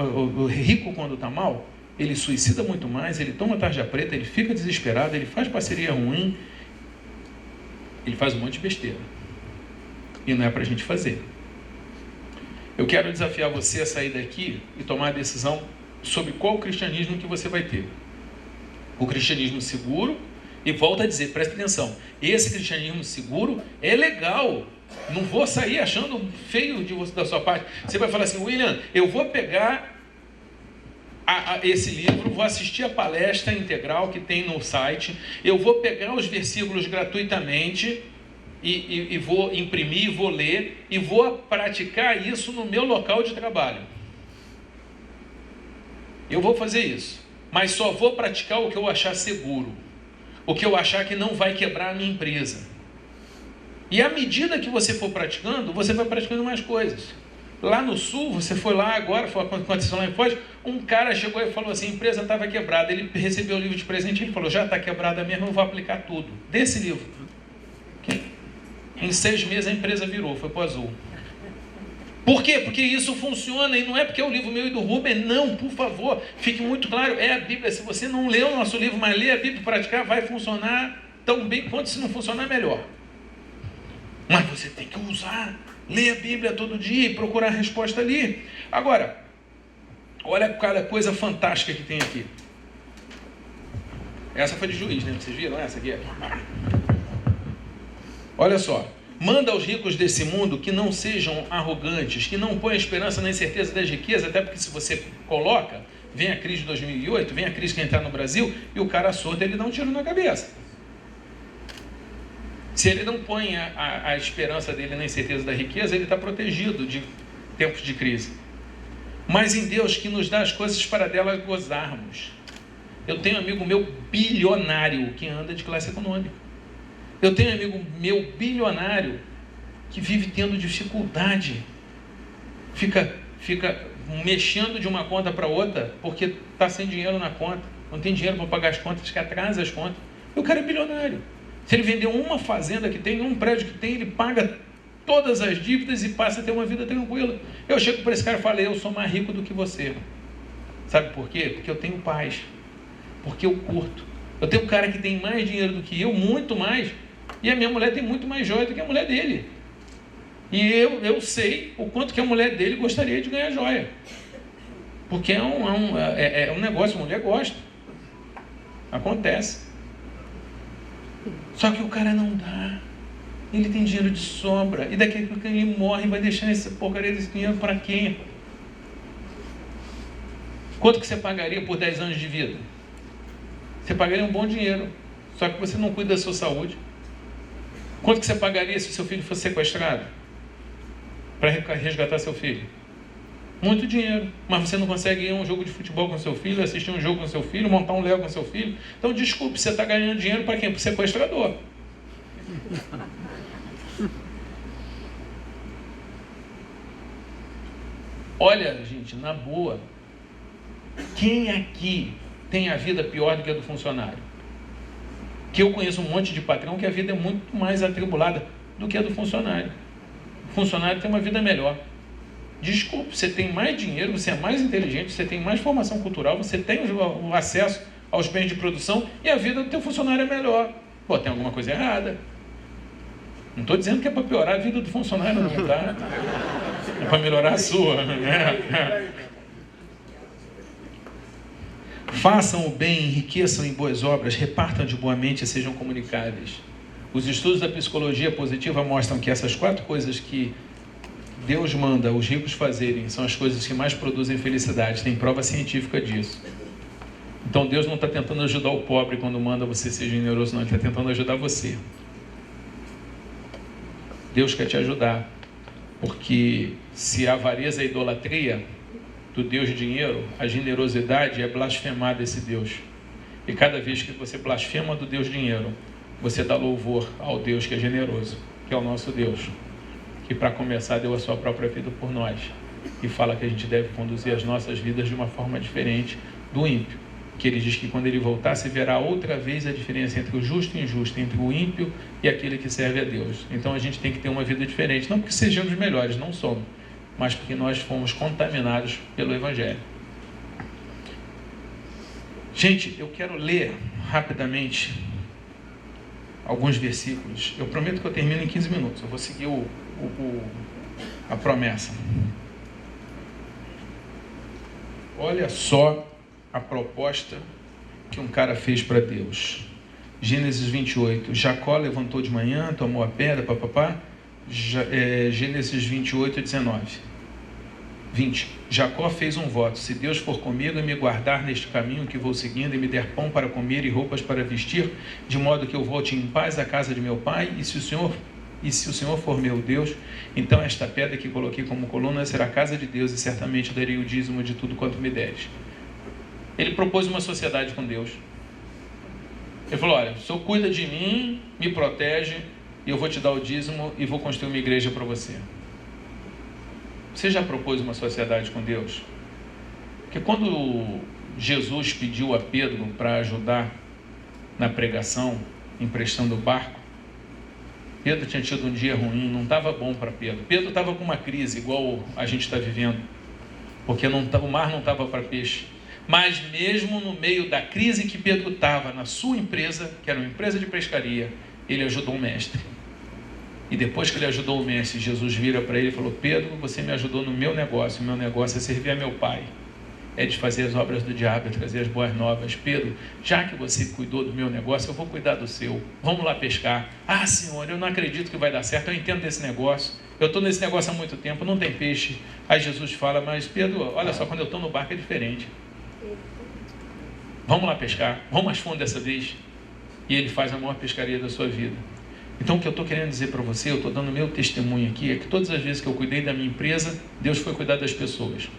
rico quando está mal, ele suicida muito mais, ele toma tarja preta, ele fica desesperado, ele faz parceria ruim, ele faz um monte de besteira. E não é para a gente fazer. Eu quero desafiar você a sair daqui e tomar a decisão sobre qual cristianismo que você vai ter. O cristianismo seguro, e volto a dizer, presta atenção, esse cristianismo seguro é legal. Não vou sair achando feio da sua parte. Você vai falar assim, William, eu vou pegar esse livro, vou assistir a palestra integral que tem no site, eu vou pegar os versículos gratuitamente e vou imprimir, vou ler e vou praticar isso no meu local de trabalho. Eu vou fazer isso, mas só vou praticar o que eu achar seguro, o que eu achar que não vai quebrar a minha empresa. E à medida que você for praticando, você vai praticando mais coisas. Lá no sul, você foi lá agora, foi aconteceu lá em Foz, um cara chegou e falou assim, a empresa estava quebrada, ele recebeu o livro de presente, ele falou, já está quebrada mesmo, eu vou aplicar tudo, desse livro. Em 6 meses a empresa virou, foi para o azul. Por quê? Porque isso funciona, e não é porque é o livro meu e do Rubem, não, por favor, fique muito claro, é a Bíblia. Se você não lê o nosso livro, mas lê a Bíblia e praticar, vai funcionar tão bem quanto, se não funcionar, melhor. Mas você tem que usar, ler a Bíblia todo dia e procurar a resposta ali. Agora, olha cada coisa fantástica que tem aqui. Essa foi de Juiz, né? Vocês viram essa aqui? Olha só. Manda aos ricos desse mundo que não sejam arrogantes, que não ponham esperança na incerteza das riquezas, até porque se você coloca, vem a crise de 2008, vem a crise que entrar no Brasil, e o cara surdo, ele dá um tiro na cabeça. Se ele não põe a esperança dele na incerteza da riqueza, ele está protegido de tempos de crise. Mas em Deus que nos dá as coisas para delas gozarmos. Eu tenho um amigo meu bilionário que anda de classe econômica. Eu tenho um amigo meu bilionário que vive tendo dificuldade. Fica mexendo de uma conta para outra porque está sem dinheiro na conta. Não tem dinheiro para pagar as contas, que atrasa as contas. E o cara é bilionário. Se ele vender uma fazenda que tem, um prédio que tem, ele paga todas as dívidas e passa a ter uma vida tranquila. Eu chego para esse cara e falo, eu sou mais rico do que você. Sabe por quê? Porque eu tenho paz. Porque eu curto. Eu tenho um cara que tem mais dinheiro do que eu, muito mais, e a minha mulher tem muito mais joia do que a mulher dele. E eu sei o quanto que a mulher dele gostaria de ganhar joia. Porque é um negócio, a mulher gosta. Acontece. Só que o cara não dá. Ele tem dinheiro de sobra. E daqui a pouco ele morre e vai deixar essa porcaria desse dinheiro para quem? Quanto que você pagaria por 10 anos de vida? Você pagaria um bom dinheiro. Só que você não cuida da sua saúde. Quanto que você pagaria se o seu filho fosse sequestrado? Para resgatar seu filho? Muito dinheiro. Mas você não consegue ir a um jogo de futebol com seu filho, assistir um jogo com seu filho, montar um Lego com seu filho. Então, desculpe, você está ganhando dinheiro para quem? Para o sequestrador. Olha, gente, na boa, quem aqui tem a vida pior do que a do funcionário? Que eu conheço um monte de patrão que a vida é muito mais atribulada do que a do funcionário. O funcionário tem uma vida melhor. Desculpe, você tem mais dinheiro, você é mais inteligente, você tem mais formação cultural, você tem o acesso aos bens de produção e a vida do teu funcionário é melhor. Pô, tem alguma coisa errada. Não estou dizendo que é para piorar a vida do funcionário, não, tá? É para melhorar a sua. Façam o bem, enriqueçam em boas obras, repartam de boa mente e sejam comunicáveis. Os estudos da psicologia positiva mostram que essas 4 coisas que Deus manda os ricos fazerem são as coisas que mais produzem felicidade. Tem prova científica disso. Então Deus não está tentando ajudar o pobre quando manda você ser generoso, não. Ele está tentando ajudar você. Deus quer te ajudar. Porque se a avareza é idolatria do Deus dinheiro, a generosidade é blasfemar desse Deus. E cada vez que você blasfema do Deus dinheiro, você dá louvor ao Deus que é generoso, que é o nosso Deus, que para começar deu a sua própria vida por nós, e fala que a gente deve conduzir as nossas vidas de uma forma diferente do ímpio, que ele diz que quando ele voltar se verá outra vez a diferença entre o justo e o injusto, entre o ímpio e aquele que serve a Deus. Então a gente tem que ter uma vida diferente, não porque sejamos melhores, não somos, mas porque nós fomos contaminados pelo Evangelho. Gente, eu quero ler rapidamente alguns versículos. Eu prometo que eu termino em 15 minutos. Eu vou seguir a promessa. Olha só a proposta que um cara fez para Deus. Gênesis 28. Jacó levantou de manhã, tomou a pedra, papapá. Gênesis 28, 19. 20. Jacó fez um voto: se Deus for comigo e me guardar neste caminho que vou seguindo, e me der pão para comer e roupas para vestir, de modo que eu volte em paz à casa de meu pai, e se o Senhor for meu Deus, então esta pedra que coloquei como coluna será a casa de Deus, e certamente darei o dízimo de tudo quanto me deres. Ele propôs uma sociedade com Deus. Ele falou: olha, o Senhor cuida de mim, me protege, e eu vou te dar o dízimo e vou construir uma igreja para você. Você já propôs uma sociedade com Deus? Porque quando Jesus pediu a Pedro para ajudar na pregação, emprestando o barco, Pedro tinha tido um dia ruim, não estava bom para Pedro. Pedro estava com uma crise igual a gente está vivendo, porque o mar não estava para peixe. Mas mesmo no meio da crise que Pedro estava na sua empresa, que era uma empresa de pescaria, ele ajudou o mestre. E depois que ele ajudou o mestre, Jesus vira para ele e falou: Pedro, você me ajudou no meu negócio. O meu negócio é servir a meu pai, é de fazer as obras do diabo, é trazer as boas novas. Pedro, já que você cuidou do meu negócio, eu vou cuidar do seu. Vamos lá pescar. Ah, Senhor, eu não acredito que vai dar certo, eu entendo desse negócio, eu estou nesse negócio há muito tempo, não tem peixe. Aí Jesus fala: mas Pedro, olha só, quando eu estou no barco é diferente. Vamos lá pescar, vamos mais fundo dessa vez. E ele faz a maior pescaria da sua vida. Então o que eu estou querendo dizer para você, eu estou dando meu testemunho aqui, é que todas as vezes que eu cuidei da minha empresa, Deus foi cuidar das pessoas.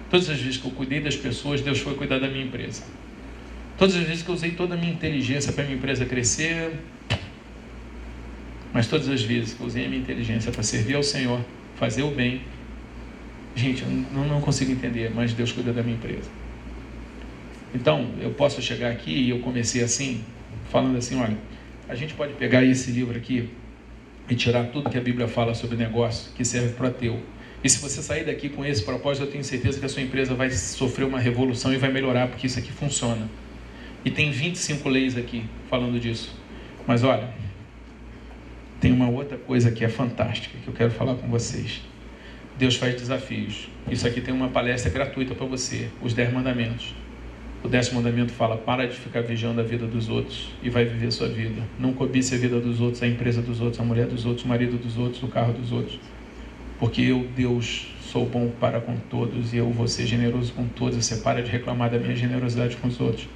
Todas as vezes que eu cuidei das pessoas, Deus foi cuidar da minha empresa. Todas as vezes que eu usei toda a minha inteligência para a minha empresa crescer, mas todas as vezes que eu usei a minha inteligência para servir ao Senhor, fazer o bem, gente, eu não consigo entender, mas Deus cuida da minha empresa. Então, eu posso chegar aqui e eu comecei assim, falando assim: olha, a gente pode pegar esse livro aqui e tirar tudo que a Bíblia fala sobre negócio, que serve para teu. E se você sair daqui com esse propósito, eu tenho certeza que a sua empresa vai sofrer uma revolução e vai melhorar, porque isso aqui funciona. E tem 25 leis aqui falando disso. Mas olha, tem uma outra coisa que é fantástica, que eu quero falar com vocês. Deus faz desafios. Isso aqui tem uma palestra gratuita para você, os 10 mandamentos. O 10º mandamento fala: para de ficar vigiando a vida dos outros e vai viver a sua vida. Não cobice a vida dos outros, a empresa dos outros, a mulher dos outros, o marido dos outros, o carro dos outros. Porque eu, Deus, sou bom para com todos e eu vou ser generoso com todos. Você para de reclamar da minha generosidade com os outros.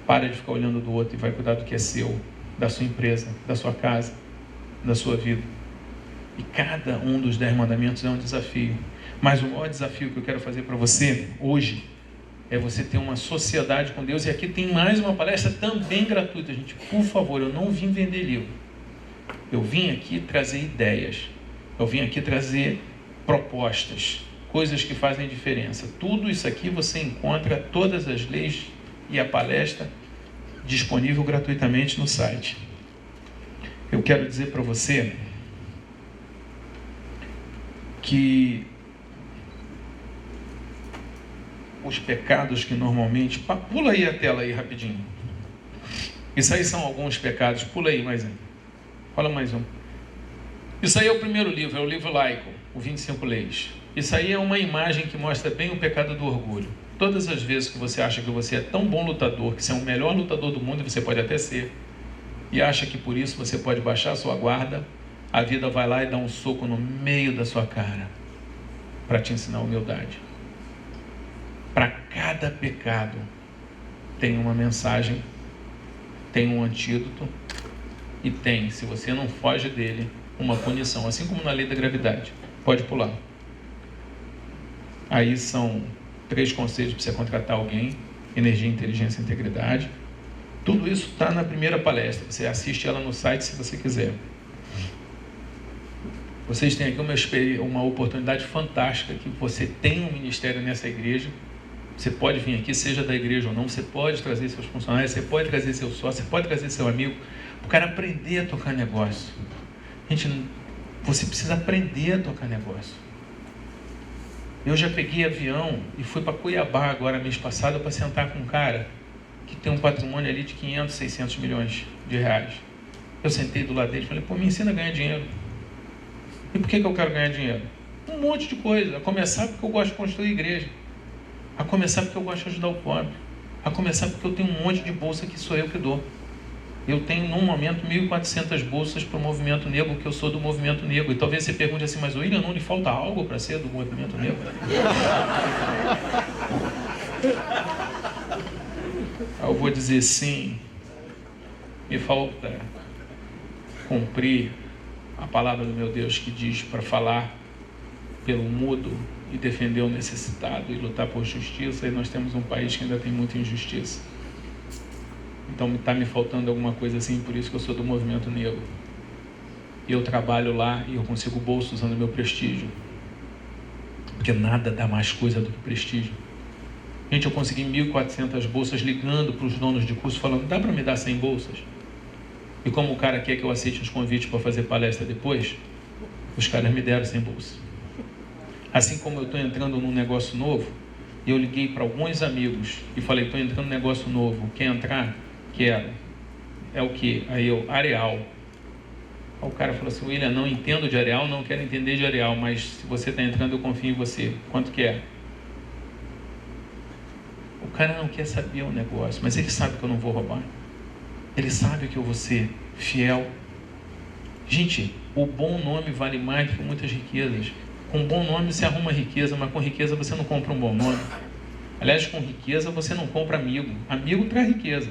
Para de ficar olhando do outro e vai cuidar do que é seu, da sua empresa, da sua casa, da sua vida. E cada um dos 10 mandamentos é um desafio. Mas o maior desafio que eu quero fazer para você hoje é você ter uma sociedade com Deus. E aqui tem mais uma palestra também gratuita, gente. Por favor, eu não vim vender livro. Eu vim aqui trazer ideias. Eu vim aqui trazer propostas, coisas que fazem diferença. Tudo isso aqui você encontra, todas as leis e a palestra disponível gratuitamente no site. Eu quero dizer para você que os pecados que normalmente... Pula aí a tela aí rapidinho. Isso aí são alguns pecados. Pula aí mais um. Fala mais um. Isso aí é o primeiro livro, é o livro laico, o 25 Leis. Isso aí é uma imagem que mostra bem o pecado do orgulho. Todas as vezes que você acha que você é tão bom lutador, que você é o melhor lutador do mundo, e você pode até ser, e acha que por isso você pode baixar a sua guarda, a vida vai lá e dá um soco no meio da sua cara para te ensinar humildade. Para cada pecado tem uma mensagem, tem um antídoto e tem, se você não foge dele, uma punição, assim como na lei da gravidade. Pode pular. Aí são 3 conselhos para você contratar alguém. Energia, Inteligência e Integridade. Tudo isso está na primeira palestra. Você assiste ela no site se você quiser. Vocês têm aqui uma oportunidade fantástica, que você tem um ministério nessa igreja. Você pode vir aqui, seja da igreja ou não, você pode trazer seus funcionários, você pode trazer seu sócio, você pode trazer seu amigo, para o cara aprender a tocar negócio. Gente, você precisa aprender a tocar negócio. Eu já peguei avião e fui para Cuiabá agora, mês passado, para sentar com um cara que tem um patrimônio ali de 500, 600 milhões de reais. Eu sentei do lado dele e falei, pô, me ensina a ganhar dinheiro. E por que eu quero ganhar dinheiro? Um monte de coisa. A começar porque eu gosto de construir igreja. A começar porque eu gosto de ajudar o pobre. A começar porque eu tenho um monte de bolsa que sou eu que dou. Eu tenho, num momento, 1.400 bolsas para o movimento negro, que eu sou do movimento negro. E talvez você pergunte assim, mas William, não lhe falta algo para ser do movimento negro? Eu vou dizer sim. Me falta cumprir a palavra do meu Deus, que diz para falar pelo mudo e defender o necessitado e lutar por justiça. E nós temos um país que ainda tem muita injustiça. Então está me faltando alguma coisa assim, por isso que eu sou do movimento negro. E eu trabalho lá e eu consigo bolsa usando meu prestígio. Porque nada dá mais coisa do que prestígio. Gente, eu consegui 1.400 bolsas ligando para os donos de curso, falando, dá para me dar 100 bolsas? E como o cara quer que eu aceite os convites para fazer palestra depois, os caras me deram 100 bolsas. Assim como eu estou entrando num negócio novo, eu liguei para alguns amigos e falei, estou entrando num negócio novo, quer entrar? Quero. É o que? Aí eu, Areal. Aí o cara falou assim, William, não entendo de Areal, não quero entender de Areal, mas se você está entrando, eu confio em você. Quanto que é? O cara não quer saber o negócio, mas ele sabe que eu não vou roubar. Ele sabe que eu vou ser fiel. Gente, o bom nome vale mais do que muitas riquezas. Com bom nome você arruma riqueza, mas com riqueza você não compra um bom nome. Aliás, com riqueza você não compra amigo. Amigo traz riqueza.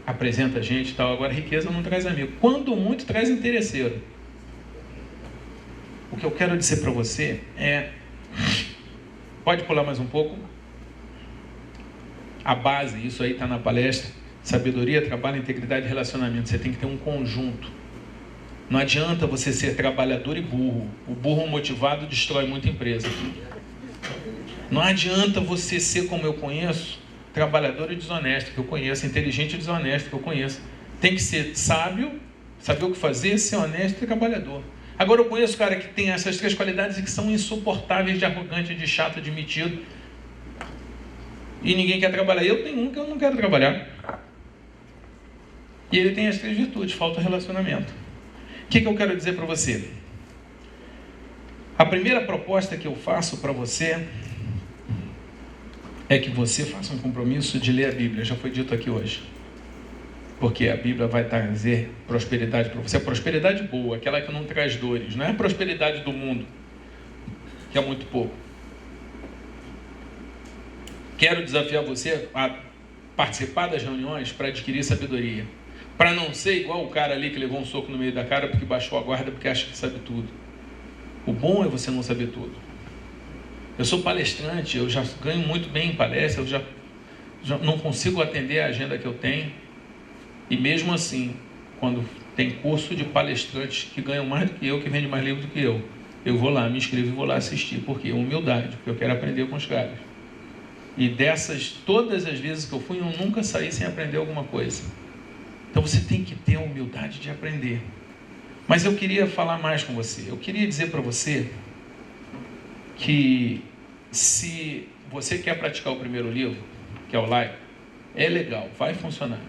Apresenta a gente e tal. Agora, riqueza não traz amigo. Quando muito, traz interesseiro. O que eu quero dizer para você é... Pode pular mais um pouco? A base, isso aí está na palestra. Sabedoria, trabalho, integridade e relacionamento. Você tem que ter um conjunto. Não adianta você ser trabalhador e burro. O burro motivado destrói muita empresa. Não adianta você ser como eu conheço, trabalhador e desonesto, que eu conheço, inteligente e desonesto, que eu conheço. Tem que ser sábio, saber o que fazer, ser honesto e trabalhador. Agora eu conheço cara que tem essas três qualidades e que são insuportáveis, de arrogante, de chato, de metido. E ninguém quer trabalhar. Eu tenho um que eu não quero trabalhar. E ele tem as três virtudes, falta relacionamento. O que eu quero dizer para você? A primeira proposta que eu faço para você é que você faça um compromisso de ler a Bíblia. Já foi dito aqui hoje. Porque a Bíblia vai trazer prosperidade para você. A prosperidade boa, aquela que não traz dores. Não é a prosperidade do mundo, que é muito pouco. Quero desafiar você a participar das reuniões para adquirir sabedoria. Para não ser igual o cara ali que levou um soco no meio da cara porque baixou a guarda porque acha que sabe tudo. O bom é você não saber tudo. Eu sou palestrante, eu já ganho muito bem em palestra, eu já não consigo atender a agenda que eu tenho. E mesmo assim, quando tem curso de palestrantes que ganham mais do que eu, que vendem mais livro do que eu vou lá, me inscrevo e vou lá assistir. Por quê? Humildade, porque eu quero aprender com os caras. E dessas, todas as vezes que eu fui, eu nunca saí sem aprender alguma coisa. Então você tem que ter a humildade de aprender. Mas eu queria falar mais com você. Eu queria dizer para você que se você quer praticar o primeiro livro, que é o Laico, é legal, vai funcionar.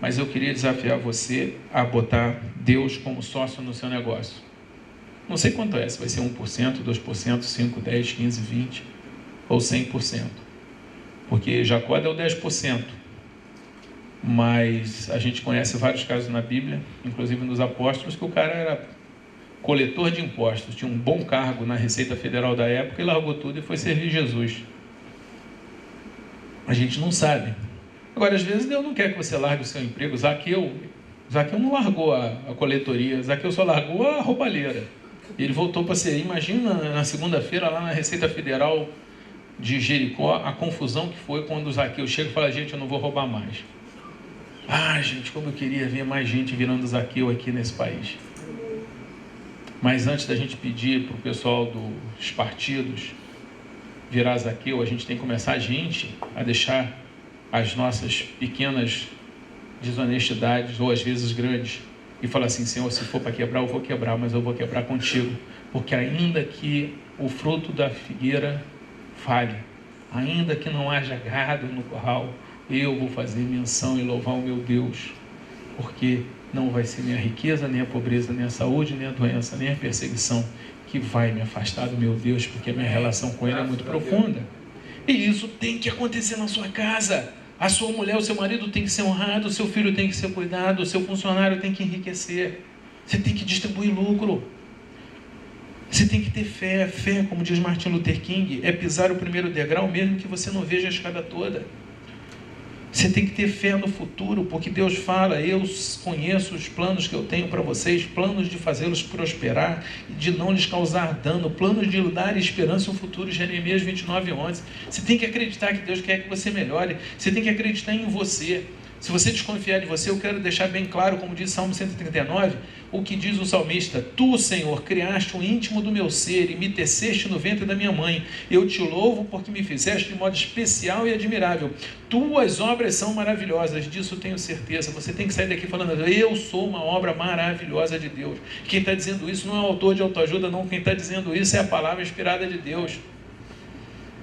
Mas eu queria desafiar você a botar Deus como sócio no seu negócio. Não sei quanto é, se vai ser 1%, 2%, 5%, 10%, 15%, 20% ou 100%. Porque Jacó deu 10%. Mas a gente conhece vários casos na Bíblia, inclusive nos apóstolos, que o cara era coletor de impostos, tinha um bom cargo na Receita Federal da época e largou tudo e foi servir Jesus. A gente não sabe. Agora, às vezes, Deus não quer que você largue o seu emprego. Zaqueu não largou a coletoria, Zaqueu só largou a roubalheira. Ele voltou para ser, imagina na segunda-feira lá na Receita Federal, de Jericó, a confusão que foi quando o Zaqueu chega e fala: gente, eu não vou roubar mais. Ah, gente, como eu queria ver mais gente virando Zaqueu aqui nesse país. Mas antes da gente pedir para o pessoal dos partidos virar Zaqueu, a gente tem que começar a gente a deixar as nossas pequenas desonestidades, ou às vezes grandes, e falar assim: Senhor, se for para quebrar, eu vou quebrar, mas eu vou quebrar contigo. Porque ainda que o fruto da figueira falhe, ainda que não haja gado no curral, eu vou fazer menção e louvar o meu Deus, porque não vai ser nem a riqueza, nem a pobreza, nem a saúde, nem a doença, nem a perseguição que vai me afastar do meu Deus, porque a minha relação com Ele é muito profunda. E isso tem que acontecer na sua casa. A sua mulher, o seu marido tem que ser honrado, o seu filho tem que ser cuidado, o seu funcionário tem que enriquecer. Você tem que distribuir lucro. Você tem que ter fé. Fé, como diz Martin Luther King, é pisar o primeiro degrau mesmo que você não veja a escada toda. Você tem que ter fé no futuro, porque Deus fala: eu conheço os planos que eu tenho para vocês, planos de fazê-los prosperar, de não lhes causar dano, planos de lhe dar esperança no futuro. Jeremias 29:11. Você tem que acreditar que Deus quer que você melhore, você tem que acreditar em você. Se você desconfiar de você, eu quero deixar bem claro, como diz Salmo 139, o que diz o salmista: Tu, Senhor, criaste o íntimo do meu ser e me teceste no ventre da minha mãe. Eu te louvo porque me fizeste de modo especial e admirável. Tuas obras são maravilhosas, disso tenho certeza. Você tem que sair daqui falando: eu sou uma obra maravilhosa de Deus. Quem está dizendo isso não é o autor de autoajuda, não. Quem está dizendo isso é a palavra inspirada de Deus.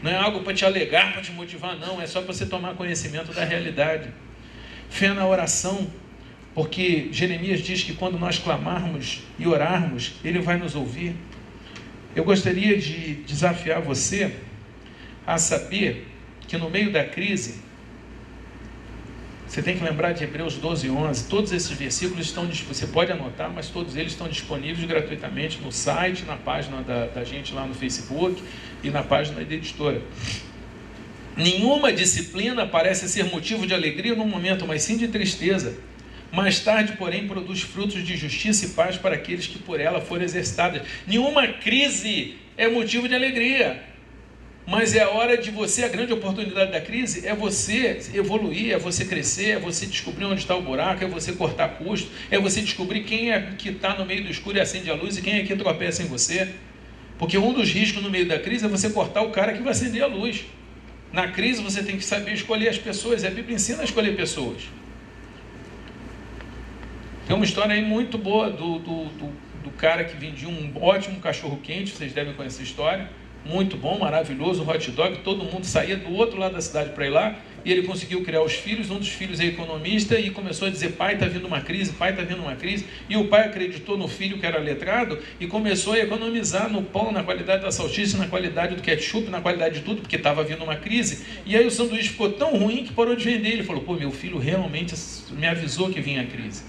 Não é algo para te alegar, para te motivar, não. É só para você tomar conhecimento da realidade. Fé na oração, porque Jeremias diz que quando nós clamarmos e orarmos, Ele vai nos ouvir. Eu gostaria de desafiar você a saber que no meio da crise, você tem que lembrar de Hebreus 12:11. Todos esses versículos estão, você pode anotar, mas todos eles estão disponíveis gratuitamente no site, na página da gente lá no Facebook e na página da editora. Nenhuma disciplina parece ser motivo de alegria no momento, mas sim de tristeza. Mais tarde, porém, produz frutos de justiça e paz para aqueles que por ela forem exercitados. Nenhuma crise é motivo de alegria, mas é a hora de você, a grande oportunidade da crise é você evoluir, é você crescer, é você descobrir onde está o buraco, é você cortar custo, é você descobrir quem é que está no meio do escuro e acende a luz e quem é que tropeça em você. Porque um dos riscos no meio da crise é você cortar o cara que vai acender a luz. Na crise você tem que saber escolher as pessoas. A Bíblia ensina a escolher pessoas. Tem uma história aí muito boa do cara que vendia um ótimo cachorro quente. Vocês devem conhecer a história. Muito bom, maravilhoso, hot dog. Todo mundo saía do outro lado da cidade para ir lá. E ele conseguiu criar os filhos. Um dos filhos é economista e começou a dizer: pai, está vindo uma crise, pai, está vindo uma crise. E o pai acreditou no filho que era letrado e começou a economizar no pão, na qualidade da salsicha, na qualidade do ketchup, na qualidade de tudo, porque estava vindo uma crise. E aí o sanduíche ficou tão ruim que parou de vender. Ele falou: pô, meu filho realmente me avisou que vinha a crise.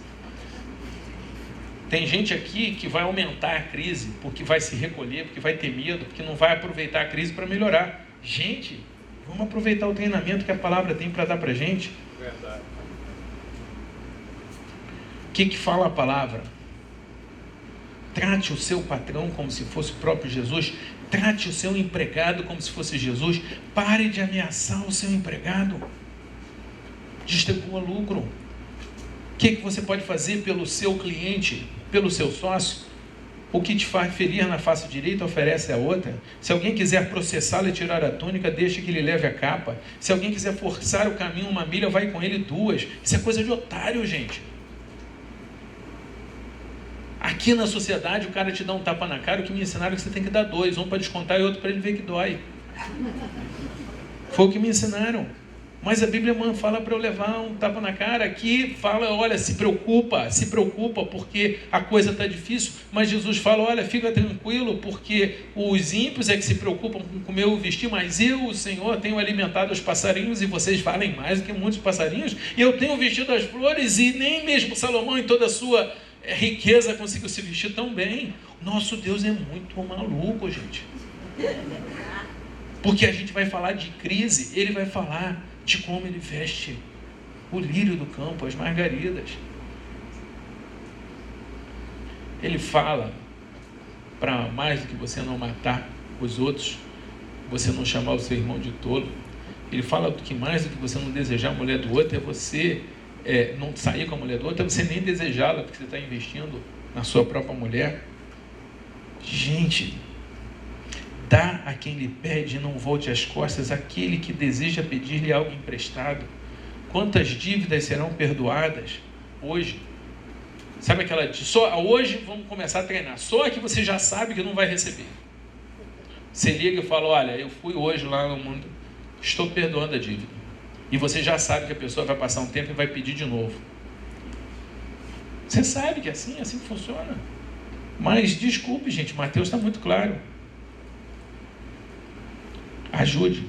Tem gente aqui que vai aumentar a crise, porque vai se recolher, porque vai ter medo, porque não vai aproveitar a crise para melhorar. Gente, vamos aproveitar o treinamento que a palavra tem para dar para a gente. Verdade. O que fala a palavra? Trate o seu patrão como se fosse o próprio Jesus. Trate o seu empregado como se fosse Jesus. Pare de ameaçar o seu empregado. Distribua lucro. O que você pode fazer pelo seu cliente, pelo seu sócio? O que te faz ferir na face direita, oferece a outra. Se alguém quiser processá-lo e tirar a túnica, deixe que ele leve a capa. Se alguém quiser forçar o caminho 1 milha, vai com ele 2. Isso é coisa de otário, gente. Aqui na sociedade, o cara te dá um tapa na cara, o que me ensinaram é que você tem que dar 2. Um para descontar e outro para ele ver que dói. Foi o que me ensinaram. Mas a Bíblia fala para eu levar um tapa na cara. Aqui fala: olha, se preocupa, porque a coisa está difícil. Mas Jesus fala: olha, fica tranquilo, porque os ímpios é que se preocupam com comer ou vestir, mas eu, o Senhor, tenho alimentado os passarinhos, e vocês valem mais do que muitos passarinhos. E eu tenho vestido as flores, e nem mesmo Salomão, em toda a sua riqueza, conseguiu se vestir tão bem. Nosso Deus é muito maluco, gente. Porque a gente vai falar de crise, ele vai falar de como ele veste o lírio do campo, as margaridas. Ele fala para mais do que você não matar os outros, você não chamar o seu irmão de tolo. Ele fala que mais do que você não desejar a mulher do outro, é você não sair com a mulher do outro, é você nem desejá-la, porque você está investindo na sua própria mulher. Gente, dá a quem lhe pede e não volte as costas, aquele que deseja pedir-lhe algo emprestado. Quantas dívidas serão perdoadas hoje? Sabe aquela, só hoje vamos começar a treinar, só que você já sabe que não vai receber. Você liga e fala, olha, eu fui hoje lá no mundo, estou perdoando a dívida. E você já sabe que a pessoa vai passar um tempo e vai pedir de novo. Você sabe que é assim que funciona. Mas desculpe, gente, Mateus está muito claro. Ajude.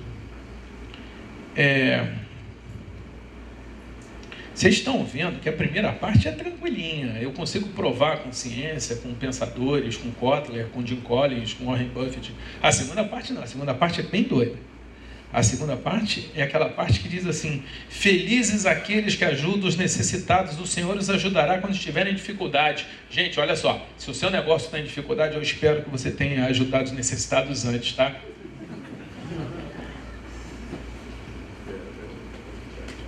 Vocês estão vendo que a primeira parte é tranquilinha. Eu consigo provar com ciência, com pensadores, com Kotler, com Jim Collins, com Warren Buffett. A segunda parte não. A segunda parte é bem doida. A segunda parte é aquela parte que diz assim: felizes aqueles que ajudam os necessitados, o Senhor os ajudará quando estiverem em dificuldade. Gente, olha só, se o seu negócio está em dificuldade, eu espero que você tenha ajudado os necessitados antes, tá?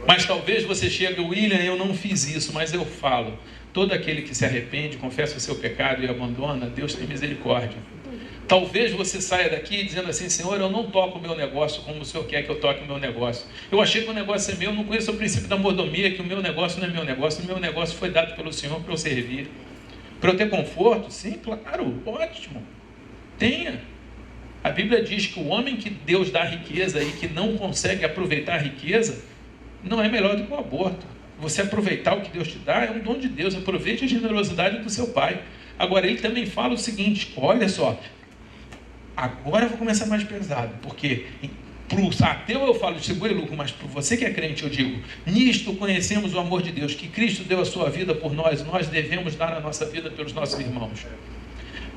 Mas talvez você chegue, William, eu não fiz isso, mas eu falo. Todo aquele que se arrepende, confessa o seu pecado e abandona, Deus tem misericórdia. Talvez você saia daqui dizendo assim: Senhor, eu não toco o meu negócio como o Senhor quer que eu toque o meu negócio. Eu achei que o negócio é meu, não conheço o princípio da mordomia, que o meu negócio não é meu negócio. O meu negócio foi dado pelo Senhor para eu servir. Para eu ter conforto? Sim, claro, ótimo. Tenha. A Bíblia diz que o homem que Deus dá riqueza e que não consegue aproveitar a riqueza, não é melhor do que o aborto. Você aproveitar o que Deus te dá é um dom de Deus. Aproveite a generosidade do seu pai. Agora, ele também fala o seguinte: olha só, agora eu vou começar mais pesado, porque para o ateu eu falo de seguro e lucro, mas para você que é crente eu digo: nisto conhecemos o amor de Deus, que Cristo deu a sua vida por nós, nós devemos dar a nossa vida pelos nossos irmãos.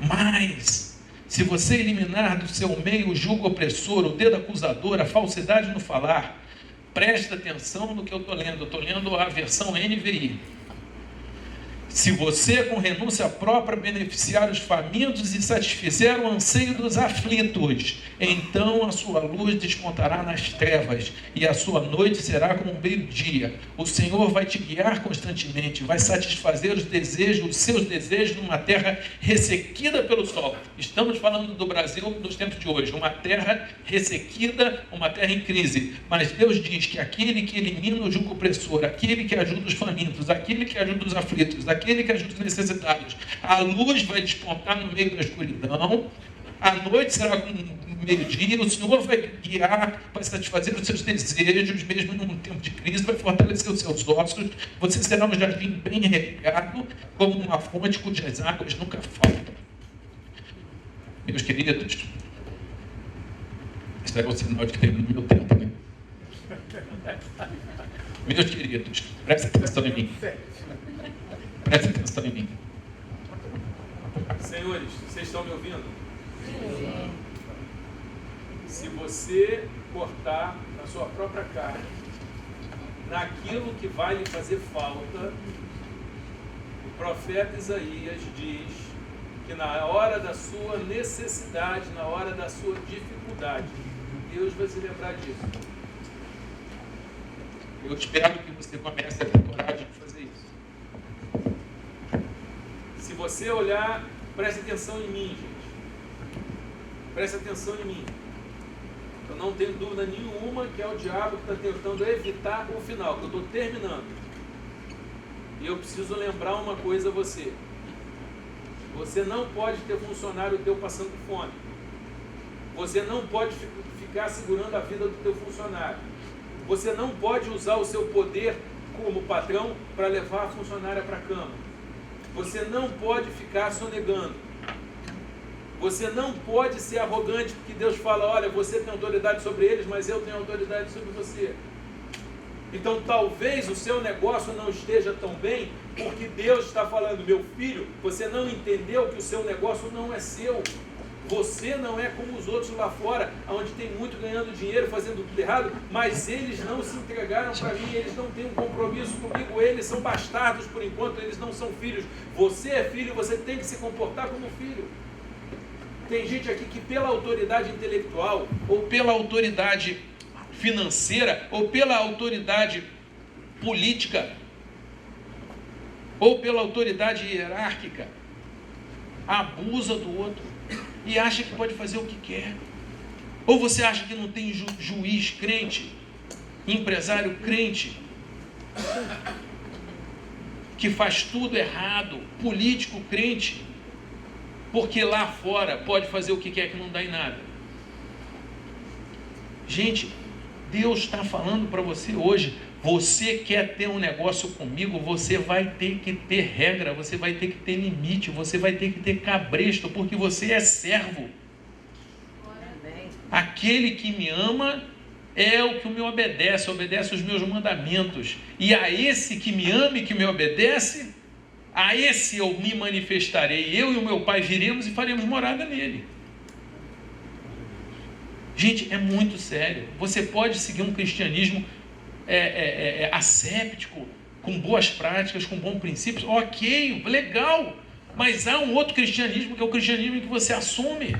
Mas se você eliminar do seu meio o jugo opressor, o dedo acusador, a falsidade no falar, presta atenção no que eu estou lendo. Eu estou lendo a versão NVI. Se você, com renúncia própria, beneficiar os famintos e satisfizer o anseio dos aflitos, então a sua luz despontará nas trevas e a sua noite será como um meio-dia. O Senhor vai te guiar constantemente, vai satisfazer os seus desejos numa terra ressequida pelo sol. Estamos falando do Brasil nos tempos de hoje, uma terra ressequida, uma terra em crise. Mas Deus diz que aquele que elimina o jugo opressor, aquele que ajuda os famintos, aquele que ajuda os aflitos, aquele que ajuda os necessitados, a luz vai despontar no meio da escuridão, a noite será como meio-dia, o Senhor vai guiar, vai satisfazer os seus desejos, mesmo num tempo de crise, vai fortalecer os seus ossos, você será um jardim bem regado, como uma fonte cujas águas nunca faltam. Meus queridos, esse é o sinal de que termina o meu tempo, né? Meus queridos, prestem atenção em mim. Preste atenção em mim. Senhores, vocês estão me ouvindo? Sim. Se você cortar na sua própria carne, naquilo que vai lhe fazer falta, o profeta Isaías diz que na hora da sua necessidade, na hora da sua dificuldade, Deus vai se lembrar disso. Eu espero que você comece a ter coragem de fazer isso. Se você olhar, preste atenção em mim, gente. Preste atenção em mim. Eu não tenho dúvida nenhuma que é o diabo que está tentando evitar o final, que eu estou terminando. E eu preciso lembrar uma coisa a você. Você não pode ter funcionário teu passando fome. Você não pode ficar segurando a vida do teu funcionário. Você não pode usar o seu poder como patrão para levar a funcionária para a cama. Você não pode ficar sonegando. Você não pode ser arrogante, porque Deus fala: olha, você tem autoridade sobre eles, mas eu tenho autoridade sobre você. Então talvez o seu negócio não esteja tão bem, porque Deus está falando: meu filho, você não entendeu que o seu negócio não é seu. Você não é como os outros lá fora, onde tem muito ganhando dinheiro, fazendo tudo errado, mas eles não se entregaram para mim, eles não têm um compromisso comigo, eles são bastardos por enquanto, eles não são filhos. Você é filho, você tem que se comportar como filho. Tem gente aqui que pela autoridade intelectual, ou pela autoridade financeira, ou pela autoridade política, ou pela autoridade hierárquica, abusa do outro e acha que pode fazer o que quer. Ou você acha que não tem juiz crente, empresário crente, que faz tudo errado, político crente, porque lá fora pode fazer o que quer que não dá em nada. Gente, Deus está falando para você hoje, você quer ter um negócio comigo, você vai ter que ter regra, você vai ter que ter limite, você vai ter que ter cabresto, porque você é servo. Aquele que me ama é o que me obedece os meus mandamentos. E a esse que me ama e que me obedece, a esse eu me manifestarei. Eu e o meu Pai viremos e faremos morada nele. Gente, é muito sério. Você pode seguir um cristianismo asséptico, com boas práticas, com bons princípios. Ok, legal. Mas há um outro cristianismo, que é o cristianismo que você assume.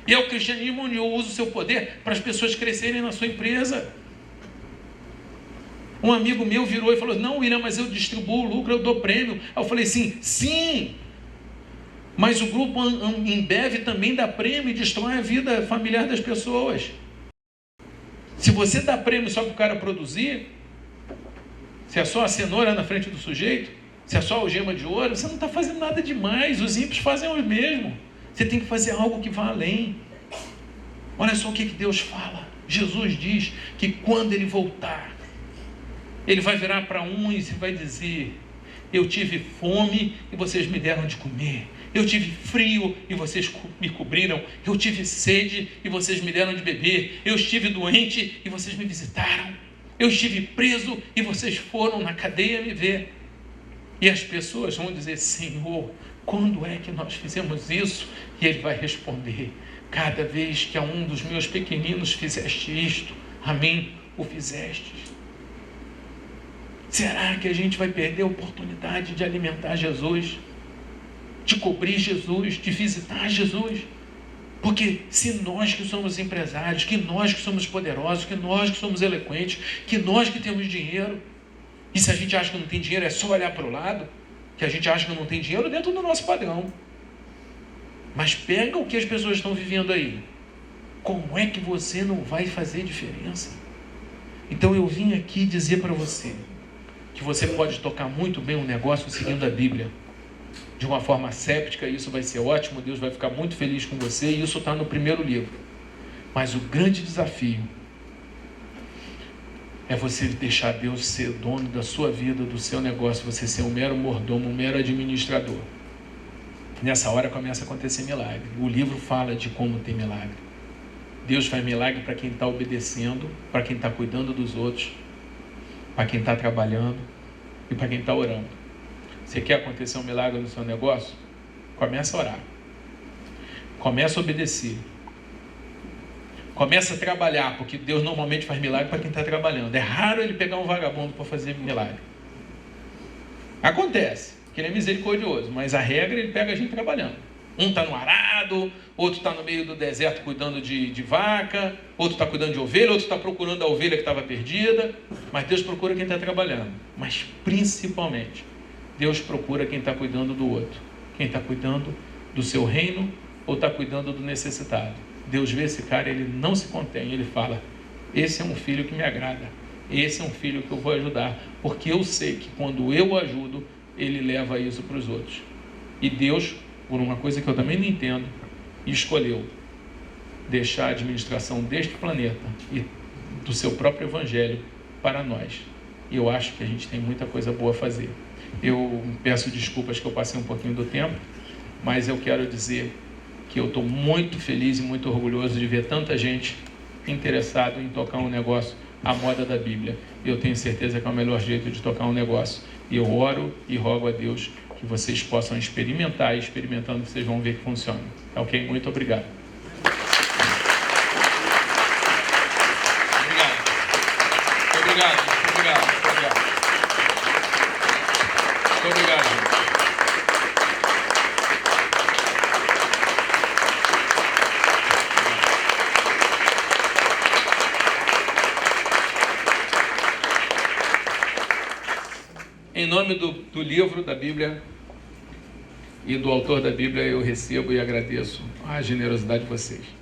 E é o cristianismo onde eu uso o seu poder para as pessoas crescerem na sua empresa. Um amigo meu virou e falou: não, William, mas eu distribuo o lucro, eu dou prêmio. Aí eu falei assim: sim, mas o grupo Ambev também dá prêmio e destrói a vida familiar das pessoas. Se você dá prêmio só para o cara produzir, se é só a cenoura na frente do sujeito, se é só a algema de ouro, você não está fazendo nada demais. Os ímpios fazem o mesmo. Você tem que fazer algo que vá além. Olha só o que Deus fala. Jesus diz que quando Ele voltar, Ele vai virar para uns e vai dizer: eu tive fome e vocês me deram de comer. Eu tive frio e vocês me cobriram. Eu tive sede e vocês me deram de beber. Eu estive doente e vocês me visitaram. Eu estive preso e vocês foram na cadeia me ver. E as pessoas vão dizer: Senhor, quando é que nós fizemos isso? E Ele vai responder: cada vez que a um dos meus pequeninos fizeste isto, a mim o fizestes. Será que a gente vai perder a oportunidade de alimentar Jesus, de cobrir Jesus, de visitar Jesus? Porque se nós que somos empresários, que nós que somos poderosos, que nós que somos eloquentes, que nós que temos dinheiro, e se a gente acha que não tem dinheiro, é só olhar para o lado, que a gente acha que não tem dinheiro dentro do nosso padrão. Mas pega o que as pessoas estão vivendo aí. Como é que você não vai fazer diferença? Então eu vim aqui dizer para você que você pode tocar muito bem um negócio seguindo a Bíblia, de uma forma séptica, e isso vai ser ótimo, Deus vai ficar muito feliz com você, e isso está no primeiro livro. Mas o grande desafio é você deixar Deus ser dono da sua vida, do seu negócio, você ser um mero mordomo, um mero administrador. Nessa hora começa a acontecer milagre. O livro fala de como tem milagre. Deus faz milagre para quem está obedecendo, para quem está cuidando dos outros, para quem está trabalhando e para quem está orando. Você quer acontecer um milagre no seu negócio? Começa a orar. Começa a obedecer. Começa a trabalhar, porque Deus normalmente faz milagre para quem está trabalhando. É raro Ele pegar um vagabundo para fazer milagre. Acontece, que Ele é misericordioso, mas a regra Ele pega a gente trabalhando. Um está no arado, outro está no meio do deserto cuidando de vaca, outro está cuidando de ovelha, outro está procurando a ovelha que estava perdida. Mas Deus procura quem está trabalhando. Mas principalmente, Deus procura quem está cuidando do outro. Quem está cuidando do seu reino ou está cuidando do necessitado. Deus vê esse cara, Ele não se contém. Ele fala: esse é um filho que me agrada. Esse é um filho que eu vou ajudar. Porque eu sei que quando eu o ajudo, Ele leva isso para os outros. E Deus, por uma coisa que eu também não entendo, escolheu deixar a administração deste planeta e do seu próprio evangelho para nós. E eu acho que a gente tem muita coisa boa a fazer. Eu peço desculpas que eu passei um pouquinho do tempo, mas eu quero dizer que eu estou muito feliz e muito orgulhoso de ver tanta gente interessada em tocar um negócio à moda da Bíblia. E eu tenho certeza que é o melhor jeito de tocar um negócio. E eu oro e rogo a Deus que vocês possam experimentar, e experimentando vocês vão ver que funciona. Ok? Muito obrigado. Obrigado. Muito obrigado. Em nome do livro da Bíblia e do autor da Bíblia, eu recebo e agradeço a generosidade de vocês.